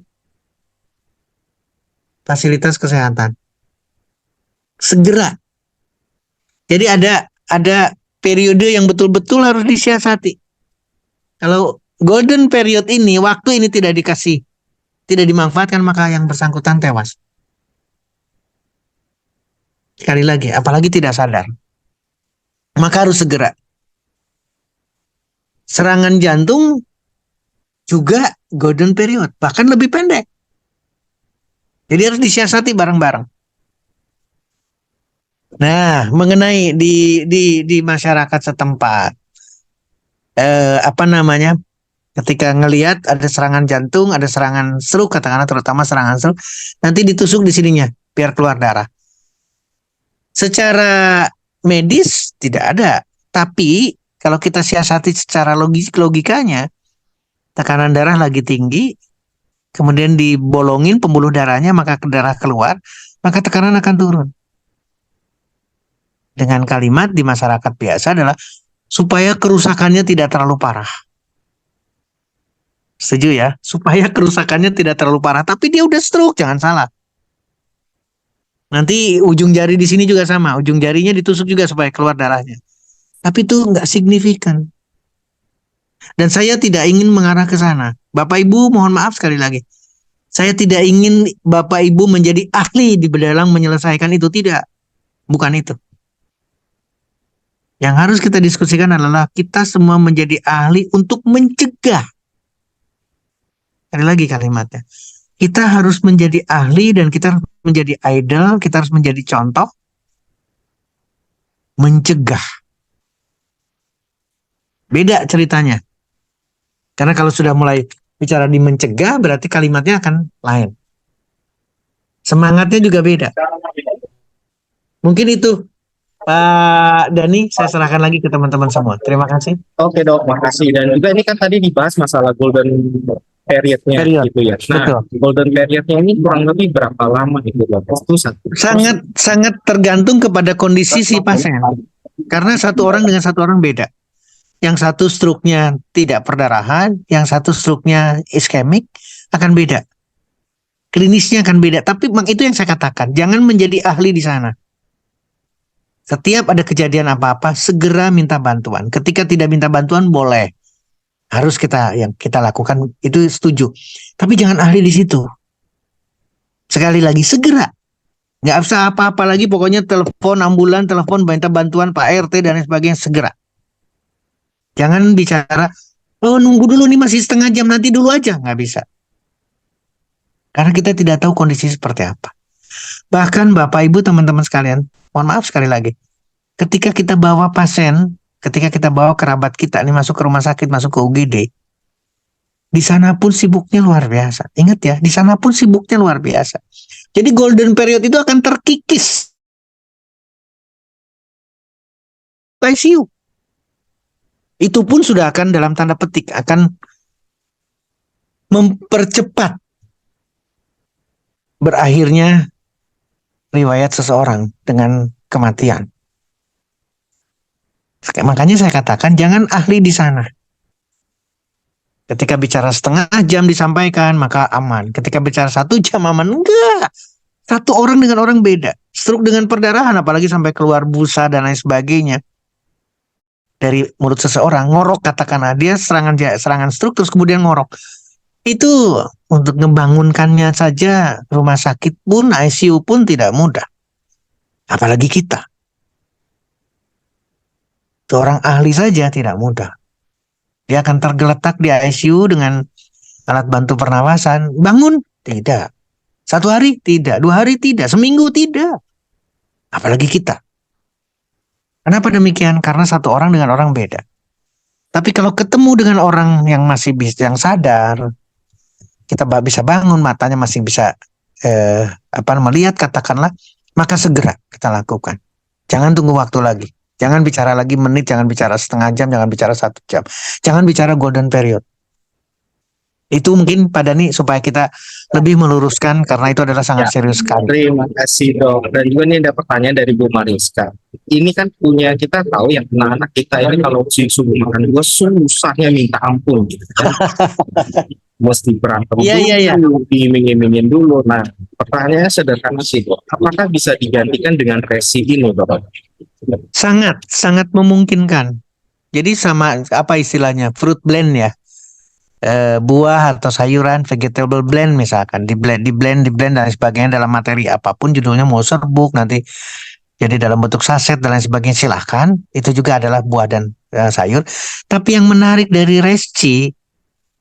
fasilitas kesehatan. Segera. Jadi ada periode yang betul-betul harus disiasati. Kalau golden period ini, waktu ini tidak dimanfaatkan, maka yang bersangkutan tewas. Sekali lagi, apalagi tidak sadar. Maka harus segera. Serangan jantung juga golden period, bahkan lebih pendek. Jadi harus disiasati bareng-bareng. Nah, mengenai di masyarakat setempat, ketika ngelihat ada serangan jantung, ada serangan stroke, katakanlah terutama serangan stroke, nanti ditusuk di sininya biar keluar darah. Secara medis tidak ada, tapi kalau kita siasati secara logikanya, tekanan darah lagi tinggi, kemudian dibolongin pembuluh darahnya, maka darah keluar, maka tekanan akan turun. Dengan kalimat di masyarakat biasa adalah supaya kerusakannya tidak terlalu parah. Setuju ya? Supaya kerusakannya tidak terlalu parah, tapi dia udah stroke, jangan salah. Nanti ujung jari di sini juga sama, ujung jarinya ditusuk juga supaya keluar darahnya. Tapi itu nggak signifikan. Dan saya tidak ingin mengarah ke sana. Bapak Ibu mohon maaf sekali lagi. Saya tidak ingin Bapak Ibu menjadi ahli di dalam menyelesaikan itu, tidak. Bukan itu. Yang harus kita diskusikan adalah kita semua menjadi ahli untuk mencegah. Sekali lagi kalimatnya. Kita harus menjadi ahli dan kita harus menjadi idol, kita harus menjadi contoh. Mencegah. Beda ceritanya. Karena kalau sudah mulai bicara di mencegah, berarti kalimatnya akan lain. Semangatnya juga beda. Mungkin itu Pak Dani, saya serahkan lagi ke teman-teman semua. Terima kasih. Oke dok, makasih. Dan juga ini kan tadi dibahas masalah golden periodnya Period. gitu ya. Nah, Betul. golden periodnya ini kurang lebih berapa lama itu dok? Itu satu. Sangat sangat tergantung kepada kondisi si pasien. Karena satu orang dengan satu orang beda. Yang satu struknya tidak perdarahan, yang satu struknya iskemik akan beda. Klinisnya akan beda. Tapi itu yang saya katakan, jangan menjadi ahli di sana. Setiap ada kejadian apa-apa, segera minta bantuan. Ketika tidak minta bantuan, boleh. Harus yang kita lakukan, itu setuju. Tapi jangan ahli di situ. Sekali lagi, segera. Nggak usah apa-apa lagi, pokoknya telepon ambulan, telepon minta bantuan Pak RT dan lain sebagainya, segera. Jangan bicara, oh nunggu dulu nih masih setengah jam, nanti dulu aja. Nggak bisa. Karena kita tidak tahu kondisi seperti apa. Bahkan Bapak Ibu teman-teman sekalian, mohon maaf sekali lagi, ketika kita bawa pasien, ketika kita bawa kerabat kita nih masuk ke rumah sakit, masuk ke UGD, di sana pun sibuknya luar biasa. Ingat ya, di sana pun sibuknya luar biasa. Jadi golden period itu akan terkikis ICU. Itu pun sudah akan dalam tanda petik akan mempercepat berakhirnya riwayat seseorang dengan kematian. Makanya saya katakan jangan ahli di sana. Ketika bicara setengah jam disampaikan maka aman. Ketika bicara 1 jam aman. Enggak. Satu orang dengan orang beda. Stroke dengan perdarahan apalagi sampai keluar busa dan lain sebagainya. Dari mulut seseorang ngorok katakanlah dia serangan stroke terus kemudian ngorok. Itu untuk ngebangunkannya saja rumah sakit pun ICU pun tidak mudah. Apalagi kita. Seorang ahli saja tidak mudah. Dia akan tergeletak di ICU dengan alat bantu pernafasan. Bangun? Tidak. 1 hari? Tidak. 2 hari? Tidak. Seminggu? Tidak. Apalagi kita. Kenapa demikian? Karena satu orang dengan orang beda. Tapi kalau ketemu dengan orang yang masih yang sadar, kita bisa bangun, matanya masih bisa melihat katakanlah, maka segera kita lakukan. Jangan tunggu waktu lagi. Jangan bicara lagi menit, jangan bicara setengah jam, jangan bicara 1 jam. Jangan bicara golden period. Itu mungkin Pak Dani supaya kita lebih meluruskan karena itu adalah sangat serius sekali. Terima kasih dok. Dan juga ini ada pertanyaan dari Bu Mariska. Ini kan punya kita tahu yang anak-anak kita ini kalau subuh makan juga susahnya minta ampun gitu kan. Mesti berantem dulu, diiming-imingin dulu. Nah, pertanyaannya sederhana sih dok. Apakah bisa digantikan dengan resi ini dok? Sangat memungkinkan. Jadi sama apa istilahnya fruit blend ya. Buah atau sayuran vegetable blend misalkan di blend dan sebagainya dalam materi apapun judulnya mau serbuk nanti jadi dalam bentuk saset dan lain sebagainya silahkan itu juga adalah buah dan sayur. Tapi yang menarik dari resi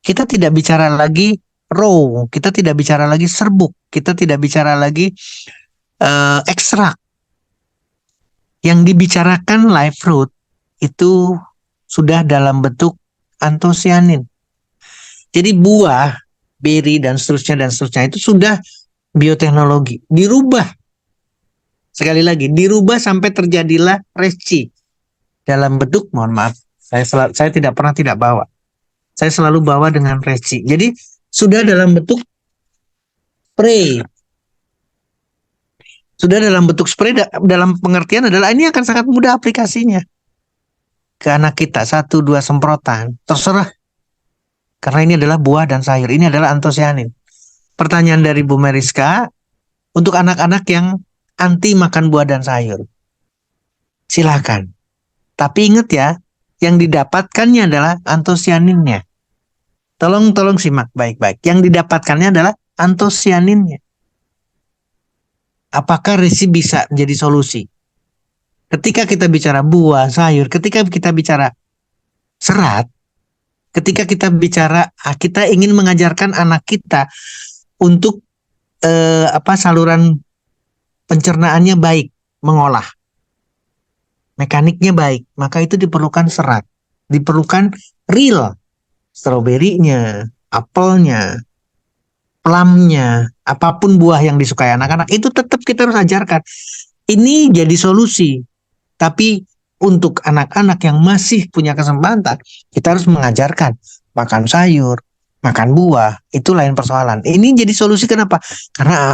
kita tidak bicara lagi raw, kita tidak bicara lagi serbuk, kita tidak bicara lagi ekstrak. Yang dibicarakan live fruit itu sudah dalam bentuk antosianin. Jadi buah, beri dan seterusnya itu sudah bioteknologi. Dirubah. Sekali lagi, dirubah sampai terjadilah resi. Dalam bentuk, mohon maaf, saya tidak pernah tidak bawa. Saya selalu bawa dengan resi. Jadi sudah dalam bentuk spray. Sudah dalam bentuk spray dalam pengertian adalah ini akan sangat mudah aplikasinya. Ke anak kita 1-2 semprotan, terserah. Karena ini adalah buah dan sayur. Ini adalah antosianin. Pertanyaan dari Bu Mariska, untuk anak-anak yang anti makan buah dan sayur. Silakan. Tapi ingat ya, yang didapatkannya adalah antosianinnya. Tolong simak baik-baik. Yang didapatkannya adalah antosianinnya. Apakah resi bisa menjadi solusi? Ketika kita bicara buah, sayur, ketika kita bicara serat, ketika kita bicara, kita ingin mengajarkan anak kita untuk saluran pencernaannya baik, mengolah, mekaniknya baik, maka itu diperlukan serat, diperlukan real, stroberinya, apelnya, plumnya, apapun buah yang disukai anak-anak itu tetap kita harus ajarkan. Ini jadi solusi, Tapi untuk anak-anak yang masih punya kesempatan, kita harus mengajarkan makan sayur, makan buah, itu lain persoalan. Ini jadi solusi kenapa? Karena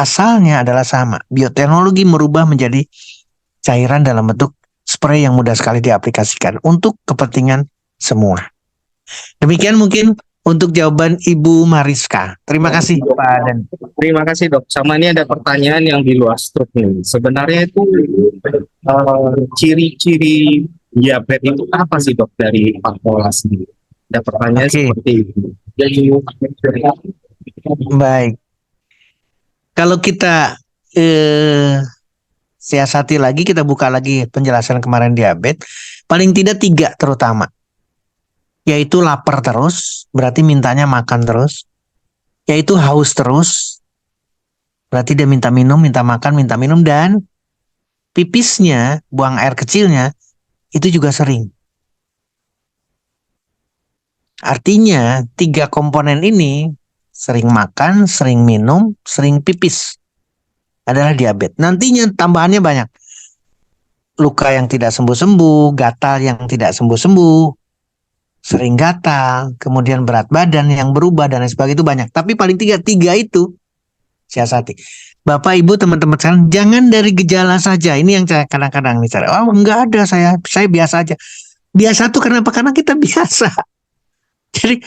asalnya adalah sama. Bioteknologi merubah menjadi cairan dalam bentuk spray yang mudah sekali diaplikasikan untuk kepentingan semua. Demikian mungkin untuk jawaban Ibu Mariska. Terima kasih Pak Dan. Terima kasih dok. Sama ini ada pertanyaan yang di luar stroke nih. Sebenarnya itu ciri-ciri diabetes itu apa sih dok dari Pak Mola sendiri? Ada pertanyaan Oke. seperti itu. Baik. Kalau kita siasati lagi, kita buka lagi penjelasan kemarin diabetes, paling tidak 3 terutama. Yaitu lapar terus, berarti mintanya makan terus. Yaitu haus terus, berarti dia minta minum, minta makan, minta minum. Dan pipisnya, buang air kecilnya, itu juga sering. Artinya 3 komponen ini, sering makan, sering minum, sering pipis, adalah diabetes. Nantinya tambahannya banyak. Luka yang tidak sembuh-sembuh, gatal yang tidak sembuh-sembuh, sering gatal, kemudian berat badan yang berubah dan lain sebagainya, itu banyak. Tapi paling tiga itu siasati. Bapak, Ibu, teman-teman sekalian, jangan dari gejala saja. Ini yang saya kadang-kadang bicara. Oh, enggak ada, saya biasa aja. Biasa tuh kenapa? Karena kita biasa. Jadi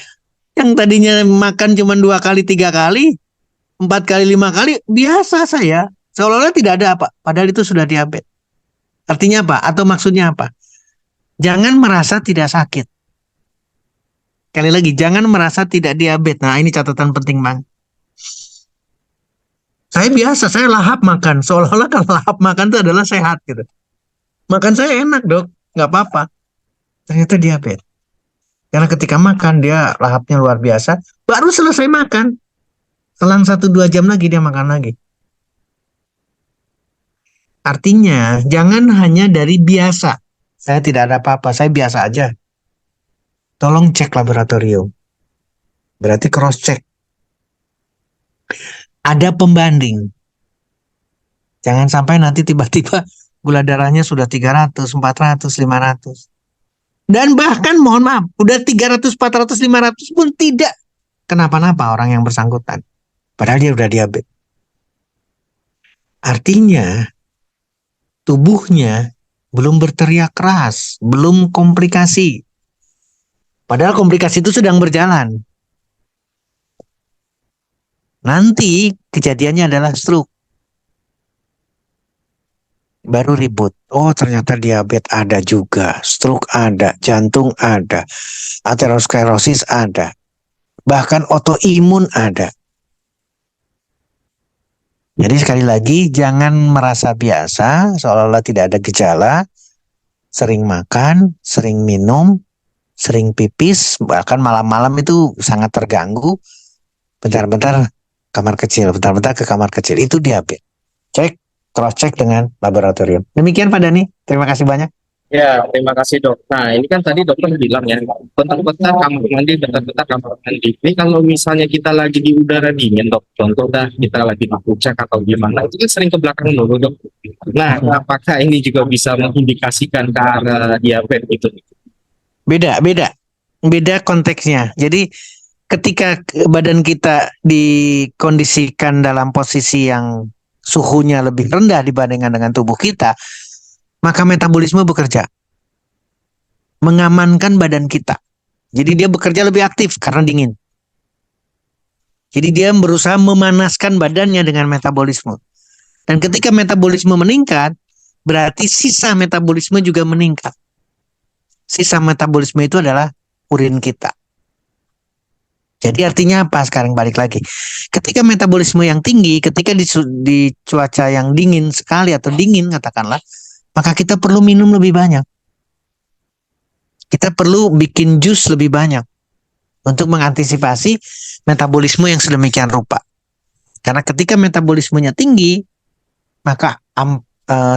yang tadinya makan cuma 2 kali, 3 kali, 4 kali, 5 kali, biasa saya. Seolah-olah tidak ada apa. Padahal itu sudah diabetes. Artinya apa? Atau maksudnya apa? Jangan merasa tidak sakit. Sekali lagi, jangan merasa tidak diabetes. Nah, ini catatan penting banget. Saya biasa, saya lahap makan. Seolah-olah kalau lahap makan itu adalah sehat gitu. Makan saya enak dok, nggak apa-apa. Ternyata diabetes. Karena ketika makan dia lahapnya luar biasa. Baru selesai makan, selang 1-2 jam lagi dia makan lagi. Artinya jangan hanya dari biasa. Saya tidak ada apa-apa, saya biasa aja. Tolong cek laboratorium. Berarti cross check. Ada pembanding. Jangan sampai nanti tiba-tiba gula darahnya sudah 300, 400, 500. Dan bahkan mohon maaf, udah 300, 400, 500 pun tidak kenapa-napa orang yang bersangkutan. Padahal dia udah diabetes. Artinya tubuhnya belum berteriak keras, belum komplikasi. Padahal komplikasi itu sedang berjalan. Nanti kejadiannya adalah stroke. Baru ribut. Oh, ternyata diabetes ada juga, stroke ada, jantung ada, aterosklerosis ada, bahkan autoimun ada. Jadi sekali lagi, jangan merasa biasa, seolah-olah tidak ada gejala, sering makan, sering minum, sering pipis, bahkan malam-malam itu sangat terganggu. Bentar-bentar kamar kecil, bentar-bentar ke kamar kecil, itu diabetes. Cek, cross check dengan laboratorium. Demikian Pak Dani, terima kasih banyak. Ya, terima kasih dok. Nah, ini kan tadi dokter bilang ya, bentar-bentar kamar mandi, bentar-bentar kamar mandi. Ini kalau misalnya kita lagi di udara dingin dok, contoh dah kita lagi di puncak atau gimana, itu kan sering ke belakang dulu dok. Nah, apakah ini juga bisa mengindikasikan ke arah diabetes itu? Beda konteksnya. Jadi ketika badan kita dikondisikan dalam posisi yang suhunya lebih rendah dibandingkan dengan tubuh kita, maka metabolisme bekerja mengamankan badan kita. Jadi dia bekerja lebih aktif karena dingin. Jadi dia berusaha memanaskan badannya dengan metabolisme. Dan ketika metabolisme meningkat, berarti sisa metabolisme juga meningkat. Sisa metabolisme itu adalah urin kita. Jadi artinya apa sekarang balik lagi? Ketika metabolisme yang tinggi, ketika di cuaca yang dingin sekali atau dingin katakanlah, maka kita perlu minum lebih banyak. Kita perlu bikin jus lebih banyak untuk mengantisipasi metabolisme yang sedemikian rupa. Karena ketika metabolismenya tinggi, maka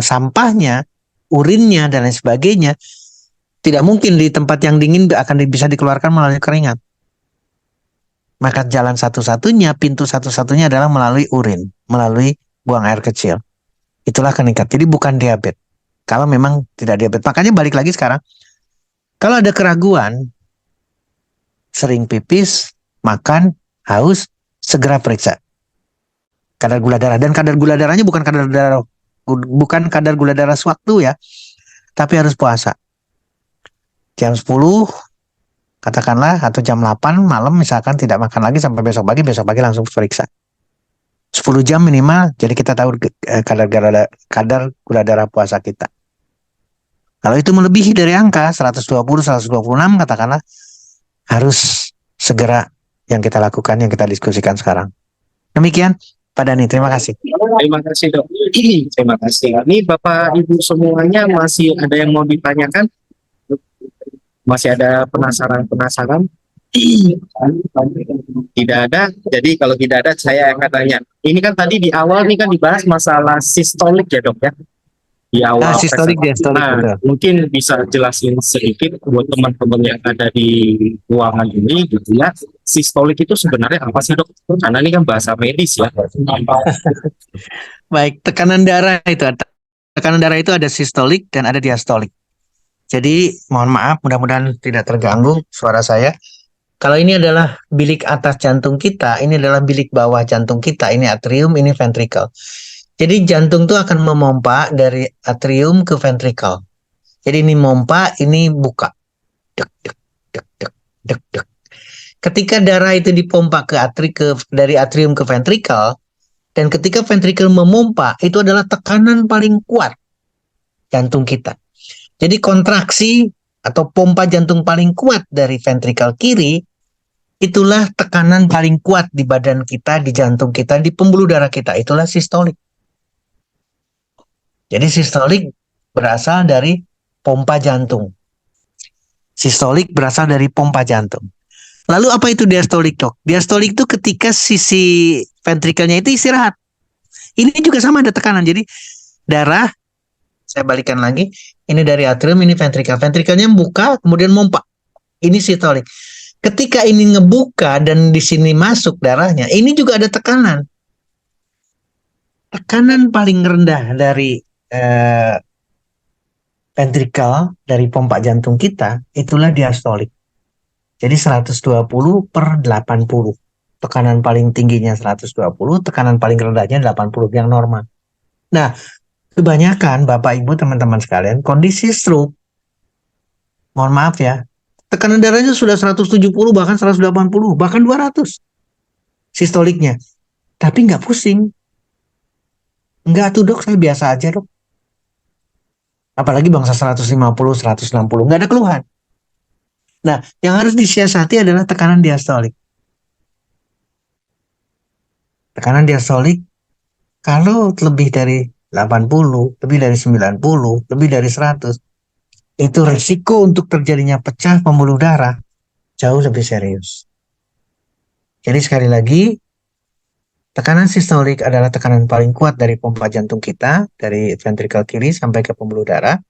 sampahnya, urinnya dan lain sebagainya tidak mungkin di tempat yang dingin akan bisa dikeluarkan melalui keringat. Maka jalan satu-satunya, pintu satu-satunya adalah melalui urin, melalui buang air kecil. itulah meningkat. Jadi bukan diabetes. Kalau memang tidak diabetes, makanya balik lagi sekarang. Kalau ada keraguan, sering pipis, makan, haus, segera periksa kadar gula darah. Dan kadar gula darahnya bukan kadar gula darah sewaktu ya, tapi harus puasa. Jam 10 katakanlah atau jam 8 malam misalkan tidak makan lagi sampai besok pagi langsung periksa. 10 jam minimal, jadi kita tahu kadar gula darah puasa kita. Kalau itu melebihi dari angka 120, 126 katakanlah, harus segera yang kita lakukan, yang kita diskusikan sekarang. Demikian Pak Dani, terima kasih. Terima kasih dok. Terima kasih. Ini Bapak Ibu semuanya masih ada yang mau ditanyakan? Masih ada penasaran? Tidak ada. Jadi kalau tidak ada, saya akan tanya. Ini kan tadi di awal nih kan dibahas masalah sistolik ya dok ya. Di awal. Sistolik, diastolik. Nah, mungkin bisa jelasin sedikit buat teman-teman yang ada di ruangan ini gitu ya. Sistolik itu sebenarnya apa sih dok? Karena ini kan bahasa medis ya. Baik, tekanan darah itu ada sistolik dan ada diastolik. Jadi mohon maaf, mudah-mudahan tidak terganggu suara saya. Kalau ini adalah bilik atas jantung kita, ini adalah bilik bawah jantung kita, ini atrium, ini ventricle. Jadi jantung itu akan memompa dari atrium ke ventricle. Jadi ini mompa, ini buka. Dek, dek, dek, dek, dek, dek. Ketika darah itu dipompa dari atrium ke ventricle, dan ketika ventricle memompa, itu adalah tekanan paling kuat jantung kita. Jadi kontraksi atau pompa jantung paling kuat dari ventricle kiri, itulah tekanan paling kuat di badan kita, di jantung kita, di pembuluh darah kita. Itulah sistolik. Jadi sistolik berasal dari pompa jantung. Sistolik berasal dari pompa jantung. Lalu apa itu diastolik dok? Diastolik itu ketika sisi ventrikelnya itu istirahat. Ini juga sama ada tekanan. Jadi darah, saya balikan lagi. Ini dari atrium, ini ventrikel. Ventrikelnya buka, kemudian mompa. Ini sistolik. Ketika ini ngebuka dan di sini masuk darahnya, ini juga ada tekanan. Tekanan paling rendah dari ventrikel, dari pompa jantung kita, itulah diastolik. Jadi 120 per 80. Tekanan paling tingginya 120, tekanan paling rendahnya 80 yang normal. Nah, kebanyakan Bapak Ibu teman-teman sekalian kondisi stroke, mohon maaf ya, tekanan darahnya sudah 170 bahkan 180 bahkan 200 sistoliknya, tapi nggak pusing. Enggak tuh dok, saya biasa aja dok. Apalagi bangsa 150, 160, nggak ada keluhan. Nah, yang harus disiasati adalah tekanan diastolik. Tekanan diastolik kalau lebih dari 80, lebih dari 90, lebih dari 100, itu risiko untuk terjadinya pecah pembuluh darah jauh lebih serius. Jadi sekali lagi, tekanan sistolik adalah tekanan paling kuat dari pompa jantung kita, dari ventrikel kiri sampai ke pembuluh darah.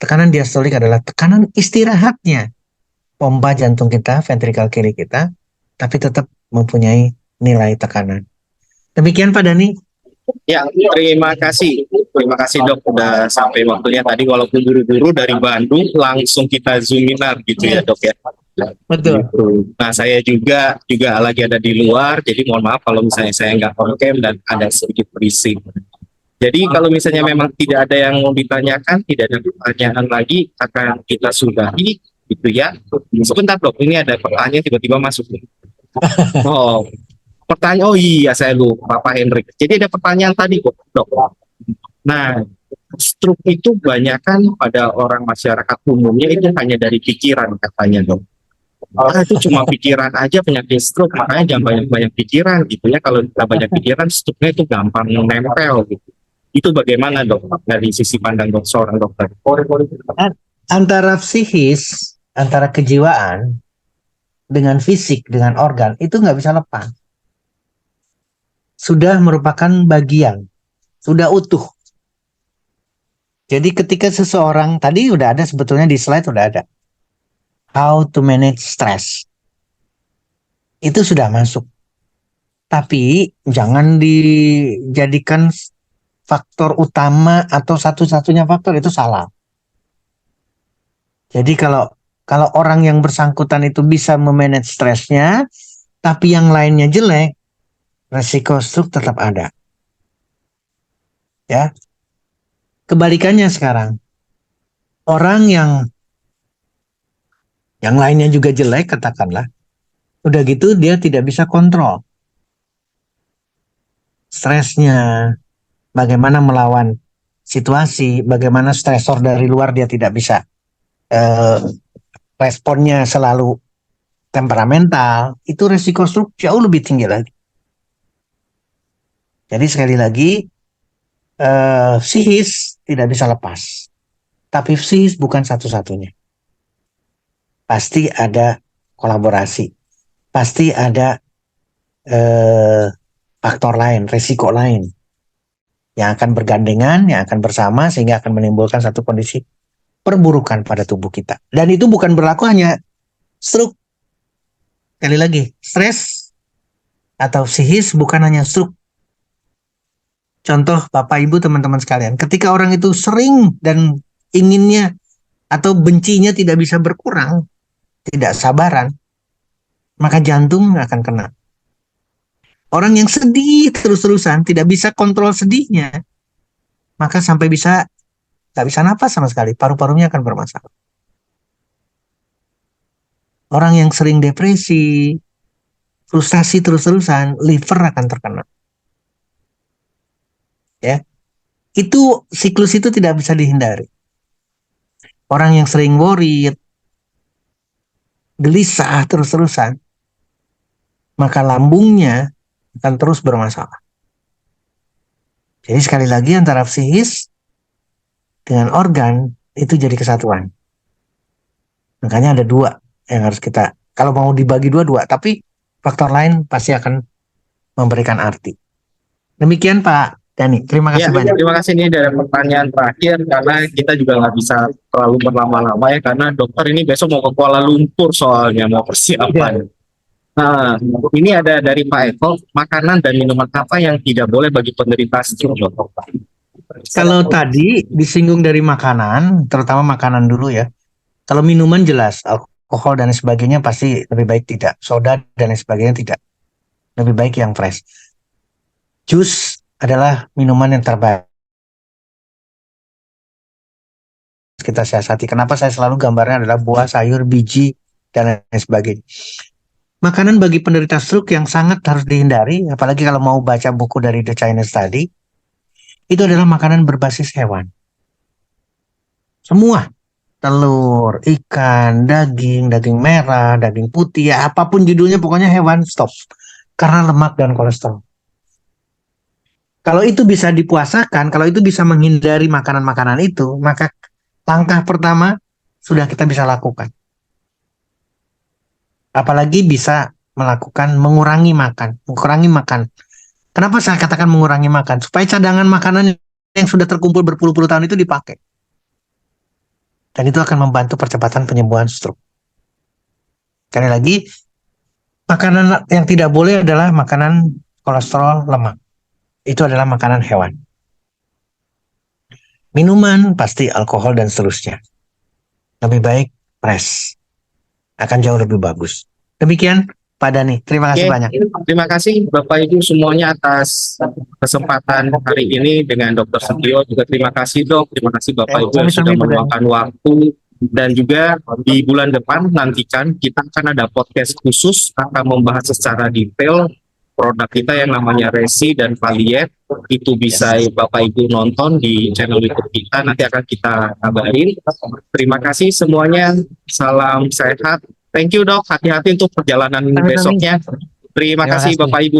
Tekanan diastolik adalah tekanan istirahatnya pompa jantung kita, ventrikel kiri kita, tapi tetap mempunyai nilai tekanan. Demikian Pak Dani. Ya, terima kasih. Terima kasih dok, udah sampai waktunya tadi walaupun buru-buru dari Bandung langsung kita zoominar gitu ya dok ya. Betul. Nah saya juga lagi ada di luar, jadi mohon maaf kalau misalnya saya nggak on cam dan ada sedikit berisik. Jadi kalau misalnya memang tidak ada yang mau ditanyakan, tidak ada pertanyaan lagi, akan kita sudahi gitu ya. Sebentar dok, ini ada pertanyaan tiba-tiba masuk. Oh, pertanyaan, oh iya saya lupa Pak Hendrik. Jadi ada pertanyaan tadi dok. Nah, stroke itu banyakan pada orang masyarakat umumnya itu hanya dari pikiran katanya dok. Itu cuma pikiran aja penyakit stroke, makanya jangan banyak-banyak pikiran gitu ya. Kalau kita banyak pikiran, stroke-nya itu gampang nempel gitu. Itu bagaimana dok dari sisi pandang seorang dokter? Antara psikis, antara kejiwaan dengan fisik, dengan organ itu nggak bisa lepas. Sudah merupakan bagian, sudah utuh. Jadi ketika seseorang, tadi udah ada sebetulnya di slide udah ada. How to manage stress. Itu sudah masuk. Tapi jangan dijadikan faktor utama atau satu-satunya faktor, itu salah. Jadi kalau orang yang bersangkutan itu bisa memanage stresnya, tapi yang lainnya jelek, resiko stroke tetap ada. Ya, kebalikannya sekarang, orang yang lainnya juga jelek, katakanlah, udah gitu dia tidak bisa kontrol stresnya, bagaimana melawan situasi, bagaimana stresor dari luar dia tidak bisa, eh, responnya selalu temperamental, itu resiko stroke jauh lebih tinggi lagi. Jadi sekali lagi, psikis tidak bisa lepas, tapi psikis bukan satu-satunya. Pasti ada kolaborasi, pasti ada faktor lain, resiko lain yang akan bergandengan, yang akan bersama, sehingga akan menimbulkan satu kondisi perburukan pada tubuh kita. Dan itu bukan berlaku hanya stroke. Sekali lagi, stres atau psikis bukan hanya stroke. Contoh Bapak Ibu teman-teman sekalian, ketika orang itu sering dan inginnya atau bencinya tidak bisa berkurang, tidak sabaran, maka jantung akan kena. Orang yang sedih terus-terusan tidak bisa kontrol sedihnya, maka sampai nggak bisa napas sama sekali, paru-parunya akan bermasalah. Orang yang sering depresi, frustasi terus-terusan, liver akan terkena. Ya, itu siklus itu tidak bisa dihindari. Orang yang sering worried, gelisah terus-terusan, maka lambungnya akan terus bermasalah. Jadi sekali lagi, antara psikis dengan organ itu jadi kesatuan. Makanya ada dua yang harus kita, kalau mau dibagi dua-dua, tapi faktor lain pasti akan memberikan arti. Demikian Pak Dani, terima kasih banyak. Terima kasih, ini dari pertanyaan terakhir, karena kita juga nggak bisa terlalu berlama-lama ya, karena dokter ini besok mau ke Kuala Lumpur soalnya, mau persiapan. Nah, ini ada dari Pak Eko, makanan dan minuman apa yang tidak boleh bagi penderita stroke? Kalau tadi disinggung dari makanan, terutama makanan dulu ya. Kalau minuman jelas, alkohol dan sebagainya pasti lebih baik tidak. Soda dan sebagainya tidak. Lebih baik yang fresh. Jus adalah minuman yang terbaik. Kita siasati. Kenapa saya selalu gambarnya adalah buah, sayur, biji, dan lain sebagainya. Makanan bagi penderita stroke yang sangat harus dihindari, apalagi kalau mau baca buku dari The Chinese Study, itu adalah makanan berbasis hewan. Semua. Telur, ikan, daging merah, daging putih, ya apapun judulnya, pokoknya hewan, stop. Karena lemak dan kolesterol. Kalau itu bisa dipuasakan, kalau itu bisa menghindari makanan-makanan itu, maka langkah pertama sudah kita bisa lakukan. Apalagi bisa melakukan mengurangi makan. Kenapa saya katakan mengurangi makan? Supaya cadangan makanan yang sudah terkumpul berpuluh-puluh tahun itu dipakai. Dan itu akan membantu percepatan penyembuhan stroke. Sekali lagi, makanan yang tidak boleh adalah makanan kolesterol, lemak. Itu adalah makanan hewan. Minuman pasti alkohol dan seterusnya. Lebih baik fresh. Akan jauh lebih bagus. Demikian Pak Dani, terima kasih banyak. Terima kasih Bapak Ibu semuanya atas kesempatan hari ini dengan Dr. Setio. Juga terima kasih Dok, terima kasih Bapak Ibu yang sudah meluangkan waktu. Dan juga di bulan depan nantikan kita akan ada podcast khusus akan membahas secara detail produk kita yang namanya Resi dan Valiet. Itu bisa Bapak Ibu nonton di channel YouTube kita, nanti akan kita kabarin. Terima kasih semuanya, salam sehat. Thank you Dok, hati-hati untuk perjalanan besoknya. Terima kasih Bapak Ibu.